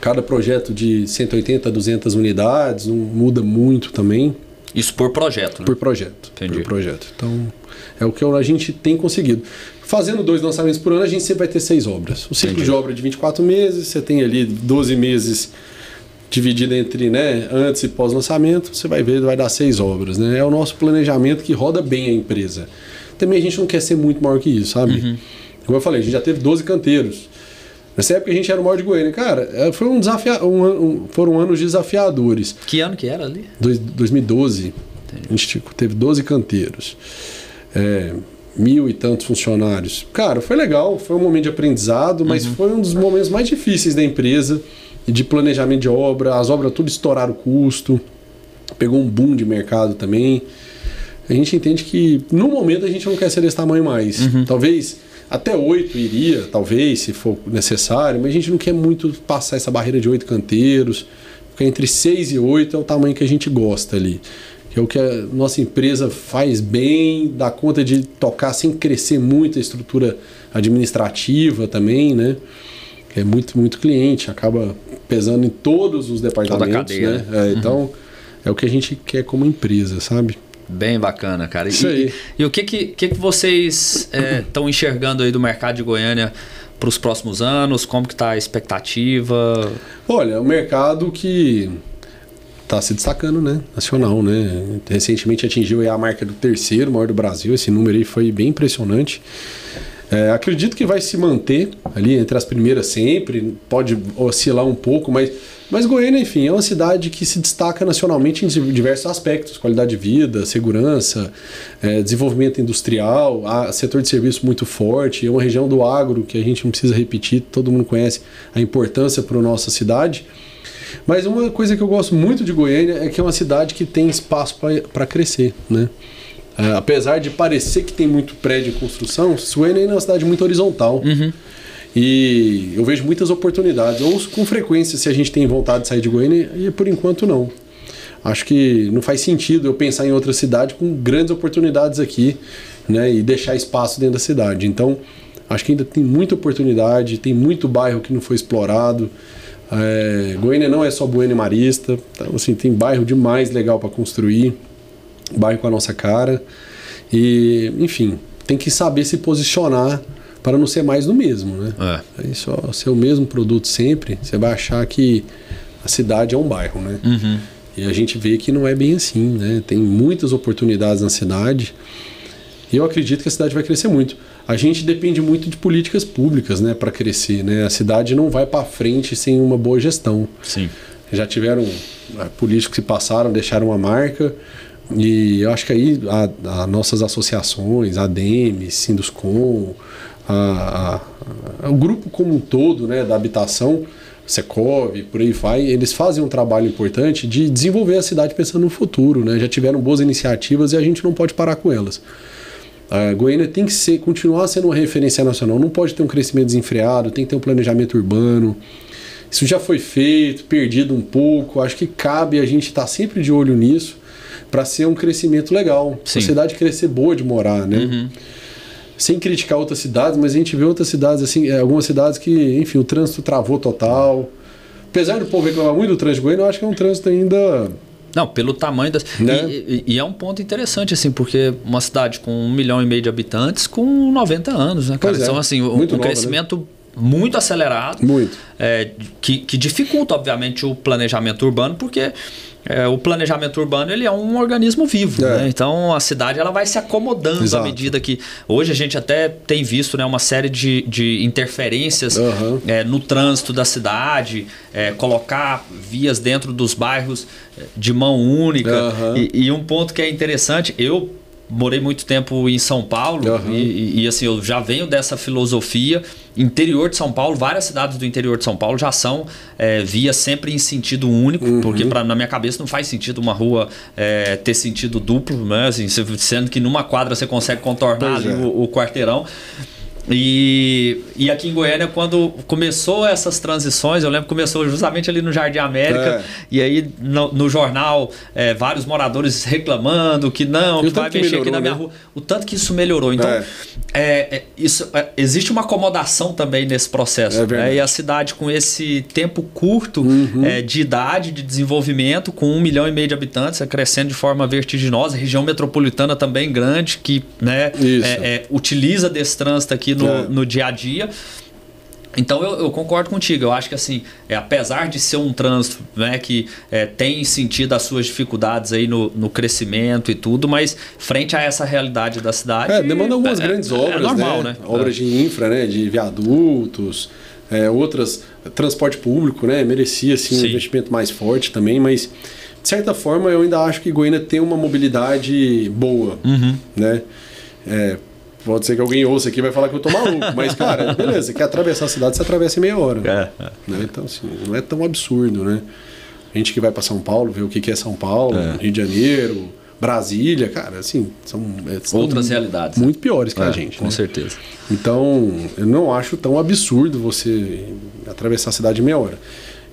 Cada projeto de 180 a 200 unidades, não muda muito também. Isso por projeto, né? Por projeto. Entendi. Por projeto. Então é o que a gente tem conseguido. Fazendo 2 lançamentos por ano, a gente sempre vai ter 6 obras. O ciclo de obra é de 24 meses, você tem ali 12 meses dividido entre antes e pós-lançamento, você vai ver, vai dar 6 obras. Né? É o nosso planejamento que roda bem a empresa. Também a gente não quer ser muito maior que isso, sabe? Como eu falei, a gente já teve 12 canteiros. Nessa época a gente era o maior de Goiânia. Cara, foi foram anos desafiadores. Que ano que era ali? 2012. Entendi. A gente teve 12 canteiros. 1.000 e tantos funcionários. Cara, foi legal, foi um momento de aprendizado, mas foi um dos momentos mais difíceis da empresa, de planejamento de obra. As obras tudo estouraram o custo, pegou um boom de mercado também. A gente entende que no momento a gente não quer ser desse tamanho mais. Talvez até 8 iria, talvez, se for necessário, mas a gente não quer muito passar essa barreira de 8 canteiros. Ficar entre 6 e 8 é o tamanho que a gente gosta ali. Que é o que a nossa empresa faz bem, dá conta de tocar sem crescer muito a estrutura administrativa também, né? É muito, muito cliente, acaba pesando em todos os departamentos. Toda a cadeia, né? Então, é o que a gente quer como empresa, sabe? Bem bacana, cara. Isso aí. E o que vocês estão enxergando aí do mercado de Goiânia para os próximos anos? Como que está a expectativa? Olha, o mercado que está se destacando, né? Nacional, né? Recentemente atingiu aí a marca do 3º maior do Brasil. Esse número aí foi bem impressionante. Acredito que vai se manter ali entre as primeiras sempre. Pode oscilar um pouco, mas Goiânia, enfim, é uma cidade que se destaca nacionalmente em diversos aspectos. Qualidade de vida, segurança, desenvolvimento industrial, setor de serviço muito forte. É uma região do agro que a gente não precisa repetir, todo mundo conhece a importância para a nossa cidade. Mas uma coisa que eu gosto muito de Goiânia é que é uma cidade que tem espaço para crescer, né? Apesar de parecer que tem muito prédio em construção, Goiânia é uma cidade muito horizontal. E eu vejo muitas oportunidades. Ou com frequência, se a gente tem vontade de sair de Goiânia, e por enquanto não. Acho que não faz sentido eu pensar em outra cidade com grandes oportunidades aqui, né? E deixar espaço dentro da cidade. Então, acho que ainda tem muita oportunidade, tem muito bairro que não foi explorado. Goiânia não é só Bueno e Marista, então, assim, tem bairro demais legal para construir, bairro com a nossa cara. E, enfim, tem que saber se posicionar para não ser mais do mesmo, né? Aí só ser o mesmo produto sempre, você vai achar que a cidade é um bairro, né? Uhum. E a gente vê que não é bem assim, né? Tem muitas oportunidades na cidade e eu acredito que a cidade vai crescer muito. A gente depende muito de políticas públicas, né, para crescer, né? A cidade não vai para frente sem uma boa gestão. Sim. Já tiveram políticos que passaram, deixaram uma marca. E eu acho que aí as nossas associações, a ADEME, Sinduscom, o grupo como um todo, né, da habitação, Secov, por aí vai, eles fazem um trabalho importante de desenvolver a cidade pensando no futuro, né? Já tiveram boas iniciativas e a gente não pode parar com elas. A Goiânia tem que continuar sendo uma referência nacional, não pode ter um crescimento desenfreado, tem que ter um planejamento urbano. Isso já foi feito, perdido um pouco, acho que cabe a gente estar sempre de olho nisso para ser um crescimento legal. Sim. A cidade crescer boa de morar, né? Uhum. Sem criticar outras cidades, mas a gente vê outras cidades, assim, algumas cidades que, enfim, o trânsito travou total. Apesar do povo reclamar muito do trânsito de Goiânia, eu acho que é um trânsito ainda... Não, pelo tamanho das... Né? E é um ponto interessante, assim, porque uma cidade com 1,5 milhão de habitantes com 90 anos, né, cara? Então, assim, um nova, crescimento... Né? Muito acelerado, muito. Que dificulta, obviamente, o planejamento urbano, porque o planejamento urbano ele é um organismo vivo, né? Então a cidade ela vai se acomodando. Exato. À medida que... Hoje a gente até tem visto, né, uma série de interferências no trânsito da cidade, colocar vias dentro dos bairros de mão única. E um ponto que é interessante, eu morei muito tempo em São Paulo e assim, eu já venho dessa filosofia. Interior de São Paulo, várias cidades do interior de São Paulo já são vias sempre em sentido único, porque na minha cabeça não faz sentido uma rua ter sentido duplo, né? Assim, sendo que numa quadra você consegue contornar ali o quarteirão. E aqui em Goiânia, quando começou essas transições, eu lembro que começou justamente ali no Jardim América, e aí no jornal vários moradores reclamando que não, que vai mexer aqui na minha rua. O tanto que isso melhorou. Então, existe uma acomodação também nesse processo. E a cidade com esse tempo curto de idade, de desenvolvimento, com 1,5 milhão de habitantes, crescendo de forma vertiginosa, região metropolitana também grande, que utiliza desse trânsito aqui no dia a dia. Então eu concordo contigo. Eu acho que assim, apesar de ser um trânsito, né, que tem sentido as suas dificuldades aí no crescimento e tudo, mas frente a essa realidade da cidade... demanda algumas grandes obras, normal, né? Obras de infra, né, de viadutos, outras, transporte público, né, merecia assim, um investimento mais forte também, mas de certa forma eu ainda acho que Goiânia tem uma mobilidade boa, né? Pode ser que alguém ouça aqui e vai falar que eu tô maluco, mas, cara, beleza, quer atravessar a cidade, você atravessa em meia hora. Né? Então, assim, não é tão absurdo, né? A gente que vai para São Paulo, vê o que é São Paulo, Rio de Janeiro, Brasília, cara, assim, são outras realidades. Muito piores que a gente. Com certeza. Então, eu não acho tão absurdo você atravessar a cidade em meia hora.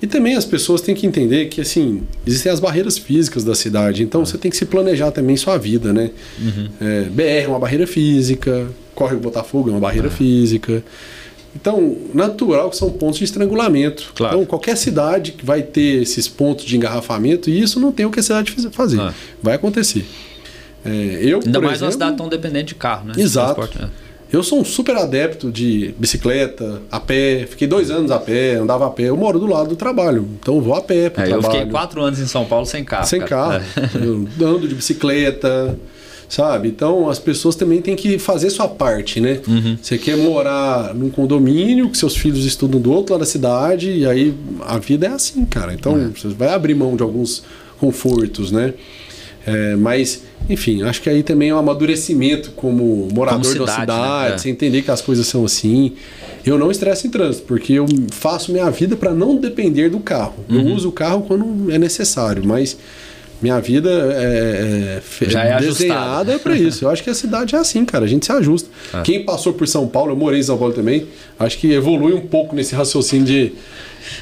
E também as pessoas têm que entender que, assim, existem as barreiras físicas da cidade, então você tem que se planejar também sua vida, né? BR é uma barreira física, Córrego Botafogo é uma barreira física. Então, natural que são pontos de estrangulamento. Claro. Então, qualquer cidade que vai ter esses pontos de engarrafamento, e isso não tem o que a cidade fazer. Vai acontecer. Ainda mais uma cidade tão dependente de carro, né? Exato. Eu sou um super adepto de bicicleta, a pé. Fiquei 2 anos a pé, andava a pé. Eu moro do lado do trabalho, então eu vou a pé para o trabalho. Eu fiquei 4 anos em São Paulo sem carro. Sem carro. Eu ando de bicicleta, sabe? Então as pessoas também têm que fazer sua parte, né? Você quer morar num condomínio, que seus filhos estudam do outro lado da cidade, e aí a vida é assim, cara. Então você vai abrir mão de alguns confortos, né? Mas, enfim, acho que aí também é um amadurecimento como morador da cidade, né? Você entender que as coisas são assim. Eu não estresso em trânsito, porque eu faço minha vida para não depender do carro. Eu uso o carro quando é necessário, mas Minha vida Já é desenhada para isso. Eu acho que a cidade é assim, cara. A gente se ajusta. Quem passou por São Paulo, eu morei em São Paulo também, acho que evolui um pouco nesse raciocínio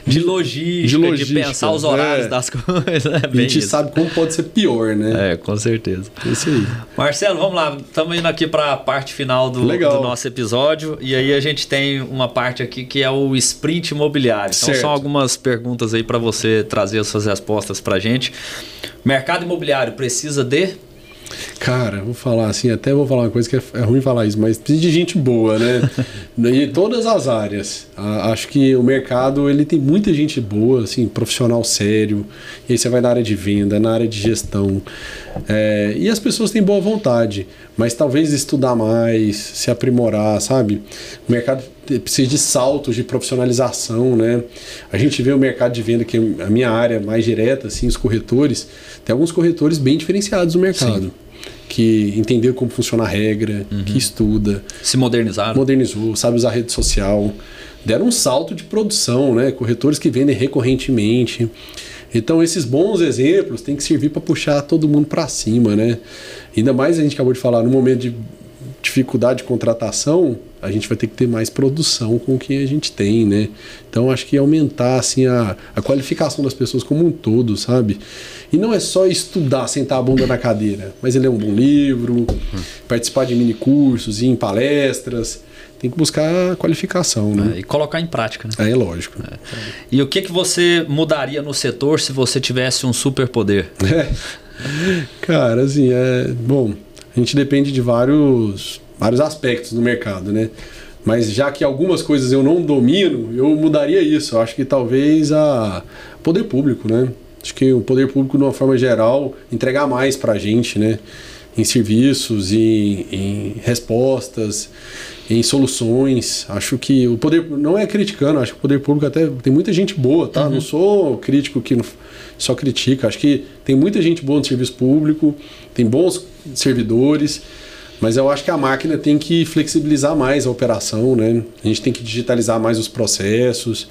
de logística, de pensar os horários das coisas. A gente sabe como pode ser pior, né? Com certeza. Isso aí. Marcelo, vamos lá. Estamos indo aqui para a parte final do nosso episódio. E aí a gente tem uma parte aqui que é o sprint imobiliário. Então são algumas perguntas aí para você trazer as suas respostas para a gente. Mercado imobiliário precisa de... Cara, vou falar assim, até vou falar uma coisa que é ruim falar isso, mas precisa de gente boa, né? Em todas as áreas. Acho que o mercado, ele tem muita gente boa, assim, profissional sério. E aí você vai na área de venda, na área de gestão. E as pessoas têm boa vontade, mas talvez estudar mais, se aprimorar, sabe? O mercado precisa de saltos de profissionalização, né? A gente vê o mercado de venda, que é a minha área mais direta, assim, os corretores. Tem alguns corretores bem diferenciados no mercado. Sim. Que entenderam como funciona a regra, que estuda. Se modernizaram. Modernizou, sabe usar rede social. Deram um salto de produção, né? Corretores que vendem recorrentemente. Então esses bons exemplos têm que servir para puxar todo mundo para cima, né? Ainda mais a gente acabou de falar, no momento de dificuldade de contratação, a gente vai ter que ter mais produção com o que a gente tem, né? Então acho que aumentar assim, a qualificação das pessoas como um todo, sabe? E não é só estudar, sentar a bunda na cadeira, mas ler um bom livro, participar de mini cursos, ir em palestras. Tem que buscar a qualificação, né? E colocar em prática, né? É lógico. E o que você mudaria no setor se você tivesse um superpoder? Cara, assim, bom, a gente depende de vários aspectos no mercado, né? Mas já que algumas coisas eu não domino, eu mudaria isso. Eu acho que talvez o poder público, né? Acho que o poder público, de uma forma geral, entregar mais pra gente, né? Em serviços, em respostas, em soluções. Acho que o poder, não é criticando, acho que o poder público até tem muita gente boa, tá? Não sou crítico que só critica. Acho que tem muita gente boa no serviço público, tem bons servidores, mas eu acho que a máquina tem que flexibilizar mais a operação, né? A gente tem que digitalizar mais os processos.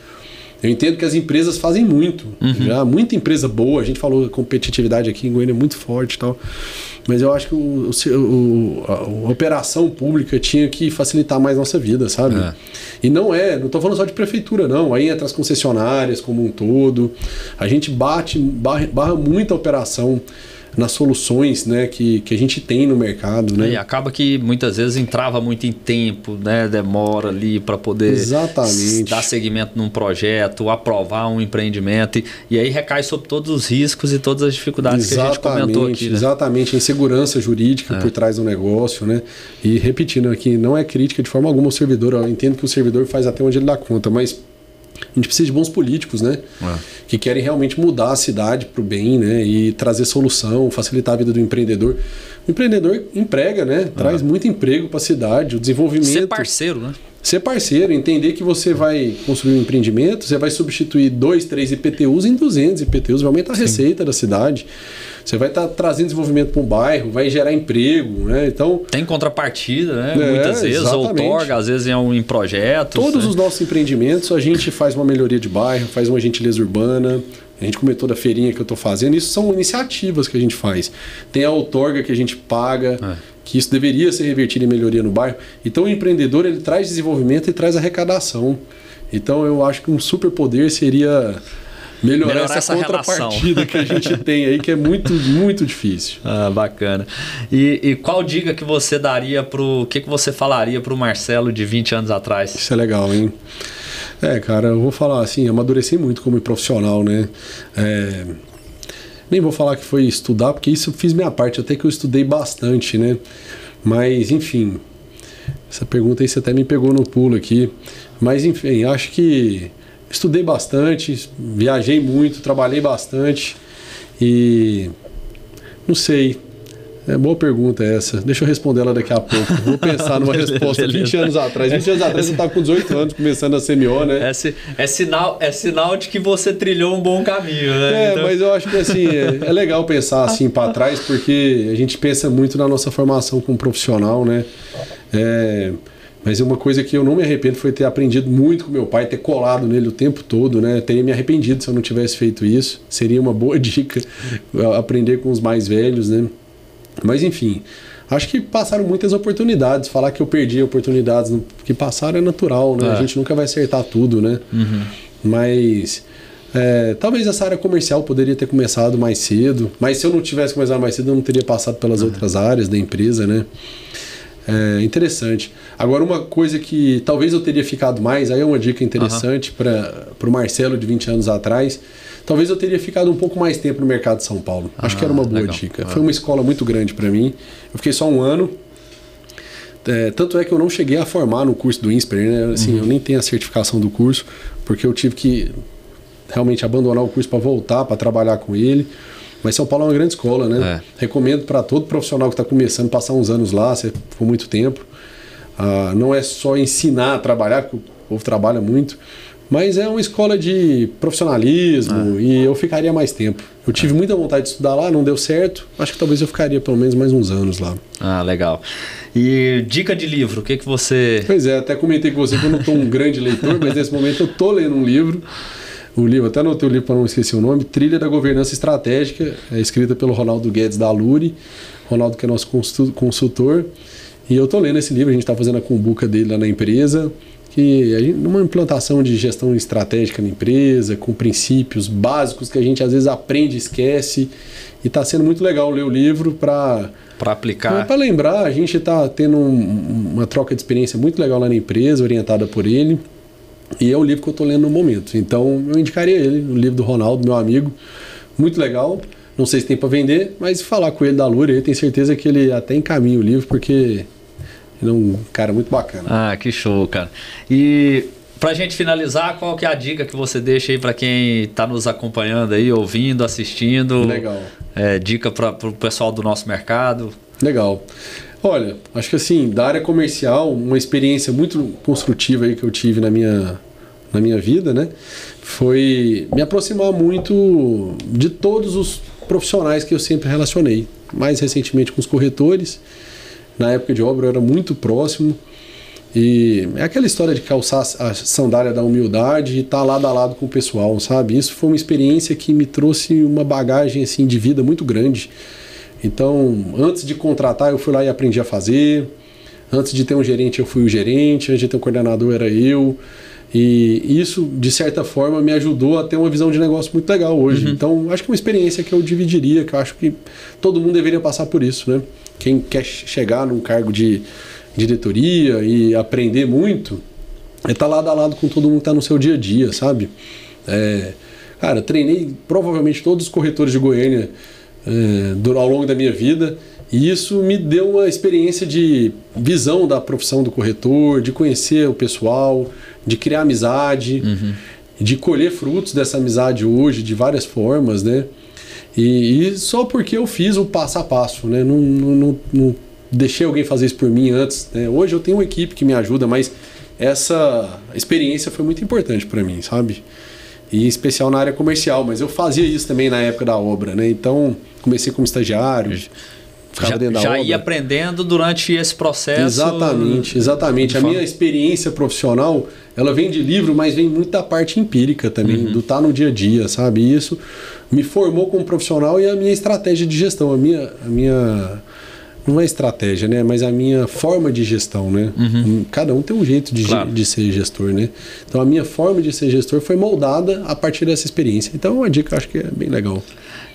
Eu entendo que as empresas fazem muito, já muita empresa boa. A gente falou que a competitividade aqui em Goiânia é muito forte e tal, mas eu acho que a operação pública tinha que facilitar mais nossa vida, sabe? E não estou falando só de prefeitura, não. Aí entra as concessionárias como um todo. A gente barra muita operação nas soluções, né, que a gente tem no mercado, né? E acaba que muitas vezes entrava muito em tempo, né? Demora ali para poder dar seguimento num projeto, aprovar um empreendimento e aí recai sobre todos os riscos e todas as dificuldades que a gente comentou aqui, né? Exatamente, a insegurança jurídica por trás do negócio, né? E repetindo aqui, não é crítica de forma alguma ao servidor. Eu entendo que o servidor faz até onde ele dá conta, mas a gente precisa de bons políticos, né? Que querem realmente mudar a cidade para o bem, né? E trazer solução, facilitar a vida do empreendedor. O empreendedor emprega, né? Traz muito emprego para a cidade, o desenvolvimento. Ser parceiro, né? Ser parceiro, entender que você vai construir um empreendimento, você vai substituir 2, 3 IPTUs em 200 IPTUs, vai aumentar a receita da cidade. Você vai estar trazendo desenvolvimento para um bairro, vai gerar emprego, né? Então, tem contrapartida, né? Muitas vezes, outorga, às vezes em projetos. Todos os nossos empreendimentos, a gente faz uma melhoria de bairro, faz uma gentileza urbana. A gente comentou da feirinha que eu estou fazendo. Isso são iniciativas que a gente faz. Tem a outorga que a gente paga, que isso deveria ser revertido em melhoria no bairro. Então o empreendedor, ele traz desenvolvimento e traz arrecadação. Então eu acho que um superpoder seria melhorar essa contrapartida que a gente tem aí, que é muito, muito difícil. Bacana. E qual dica que você daria o que você falaria para o Marcelo de 20 anos atrás? Isso é legal, hein? Cara, eu vou falar assim, amadureci muito como profissional, né? Nem vou falar que foi estudar, porque isso eu fiz minha parte, até que eu estudei bastante, né? Mas, enfim, essa pergunta aí você até me pegou no pulo aqui. Mas, enfim, acho que estudei bastante, viajei muito, trabalhei bastante e não sei. Boa pergunta essa. Deixa eu responder ela daqui a pouco. Vou pensar numa resposta. 20 anos atrás. 20 anos atrás eu estava com 18 anos, começando a CMO, né? É sinal de que você trilhou um bom caminho, né? Então... mas eu acho que assim, é legal pensar assim para trás, porque a gente pensa muito na nossa formação como profissional, né? Mas uma coisa que eu não me arrependo foi ter aprendido muito com meu pai, ter colado nele o tempo todo, né? Teria me arrependido se eu não tivesse feito isso. Seria uma boa dica aprender com os mais velhos, né? Mas enfim, acho que passaram muitas oportunidades. Falar que eu perdi oportunidades que passaram é natural, né? A gente nunca vai acertar tudo, né? Mas talvez essa área comercial poderia ter começado mais cedo. Mas se eu não tivesse começado mais cedo, eu não teria passado pelas outras áreas da empresa, né? É interessante. Agora, uma coisa que talvez eu teria ficado mais, aí é uma dica interessante para o Marcelo de 20 anos atrás. Talvez eu teria ficado um pouco mais tempo no mercado de São Paulo. Acho que era uma boa dica. Foi uma escola muito grande para mim. Eu fiquei só um ano. Tanto é que eu não cheguei a formar no curso do INSPER, né? Assim, eu nem tenho a certificação do curso, porque eu tive que realmente abandonar o curso para voltar, para trabalhar com ele. Mas São Paulo é uma grande escola, né? Recomendo para todo profissional que está começando passar uns anos lá, se for muito tempo. Não é só ensinar a trabalhar, porque o povo trabalha muito, mas é uma escola de profissionalismo e eu ficaria mais tempo. Eu tive muita vontade de estudar lá, não deu certo. Acho que talvez eu ficaria pelo menos mais uns anos lá. Legal. E dica de livro, o que você... Pois é, até comentei com você que eu não estou um grande leitor, mas nesse momento eu estou lendo um livro. O livro, até anotei o livro para não esquecer o nome, Trilha da Governança Estratégica, escrita pelo Ronaldo Guedes da Aluri. Ronaldo que é nosso consultor. E eu estou lendo esse livro, a gente está fazendo a cumbuca dele lá na empresa, que uma implantação de gestão estratégica na empresa, com princípios básicos que a gente às vezes aprende e esquece. E está sendo muito legal ler o livro para aplicar. Para lembrar, a gente está tendo uma troca de experiência muito legal lá na empresa, orientada por ele. E é o livro que eu estou lendo no momento. Então eu indicaria ele, o livro do Ronaldo, meu amigo. Muito legal. Não sei se tem para vender, mas falar com ele da Lura, eu tenho certeza que ele até encaminha o livro, porque ele é um cara muito bacana. Que show, cara. E pra gente finalizar, qual que é a dica que você deixa aí para quem está nos acompanhando aí, ouvindo, assistindo? Legal. Dica para o pessoal do nosso mercado? Legal. Olha, acho que assim, da área comercial, uma experiência muito construtiva aí que eu tive na minha vida, né? Foi me aproximar muito de todos os profissionais que eu sempre relacionei. Mais recentemente com os corretores. Na época de obra eu era muito próximo. E é aquela história de calçar a sandália da humildade e estar lado a lado com o pessoal, sabe? Isso foi uma experiência que me trouxe uma bagagem assim, de vida muito grande. Então, antes de contratar, eu fui lá e aprendi a fazer. Antes de ter um gerente, eu fui o gerente. Antes de ter um coordenador, era eu. E isso, de certa forma, me ajudou a ter uma visão de negócio muito legal hoje. Então, acho que é uma experiência que eu dividiria, que eu acho que todo mundo deveria passar por isso, né? Quem quer chegar num cargo de diretoria e aprender muito, é estar lado a lado com todo mundo que está no seu dia a dia, sabe? Cara, treinei provavelmente todos os corretores de Goiânia ao longo da minha vida, e isso me deu uma experiência de visão da profissão do corretor, de conhecer o pessoal, de criar amizade, de colher frutos dessa amizade hoje de várias formas, né? E só porque eu fiz o passo a passo, né? Não deixei alguém fazer isso por mim antes, né? Hoje eu tenho uma equipe que me ajuda, mas essa experiência foi muito importante para mim, sabe? E em especial na área comercial, mas eu fazia isso também na época da obra, né? Então comecei como estagiário, ficava dentro da obra. Já ia aprendendo durante esse processo. Exatamente. A minha experiência profissional, ela vem de livro, mas vem muito da parte empírica também, do estar no dia a dia, sabe? E isso me formou como profissional e a minha estratégia de gestão, a minha não é estratégia, né? Mas a minha forma de gestão, né? Cada um tem um jeito de ser gestor, né? Então a minha forma de ser gestor foi moldada a partir dessa experiência. Então é uma dica que eu acho que é bem legal.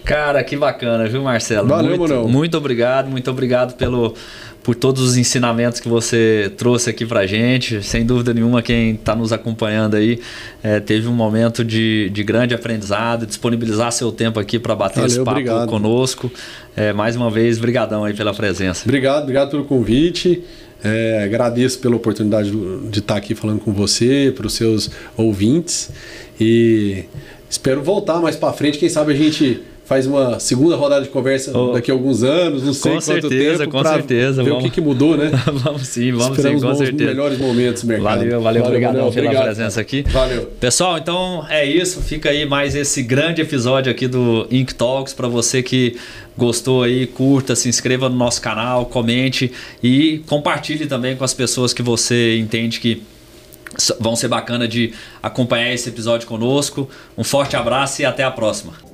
Cara, que bacana, viu, Marcelo? Valeu, Manuel. Muito obrigado por todos os ensinamentos que você trouxe aqui pra gente. Sem dúvida nenhuma, quem está nos acompanhando aí teve um momento de grande aprendizado, disponibilizar seu tempo aqui para bater esse papo conosco. Mais uma vez, brigadão aí pela presença. Obrigado pelo convite. Agradeço pela oportunidade de estar aqui falando com você, para os seus ouvintes. E espero voltar mais para frente, quem sabe a gente faz uma segunda rodada de conversa daqui a alguns anos, não sei quanto tempo. Com certeza. Ver o que mudou, né? Vamos sim, com certeza. Melhores momentos do mercado. Valeu, obrigado pela presença aqui. Valeu. Pessoal, então é isso. Fica aí mais esse grande episódio aqui do Ink Talks. Para você que gostou aí, curta, se inscreva no nosso canal, comente e compartilhe também com as pessoas que você entende que vão ser bacana de acompanhar esse episódio conosco. Um forte abraço e até a próxima.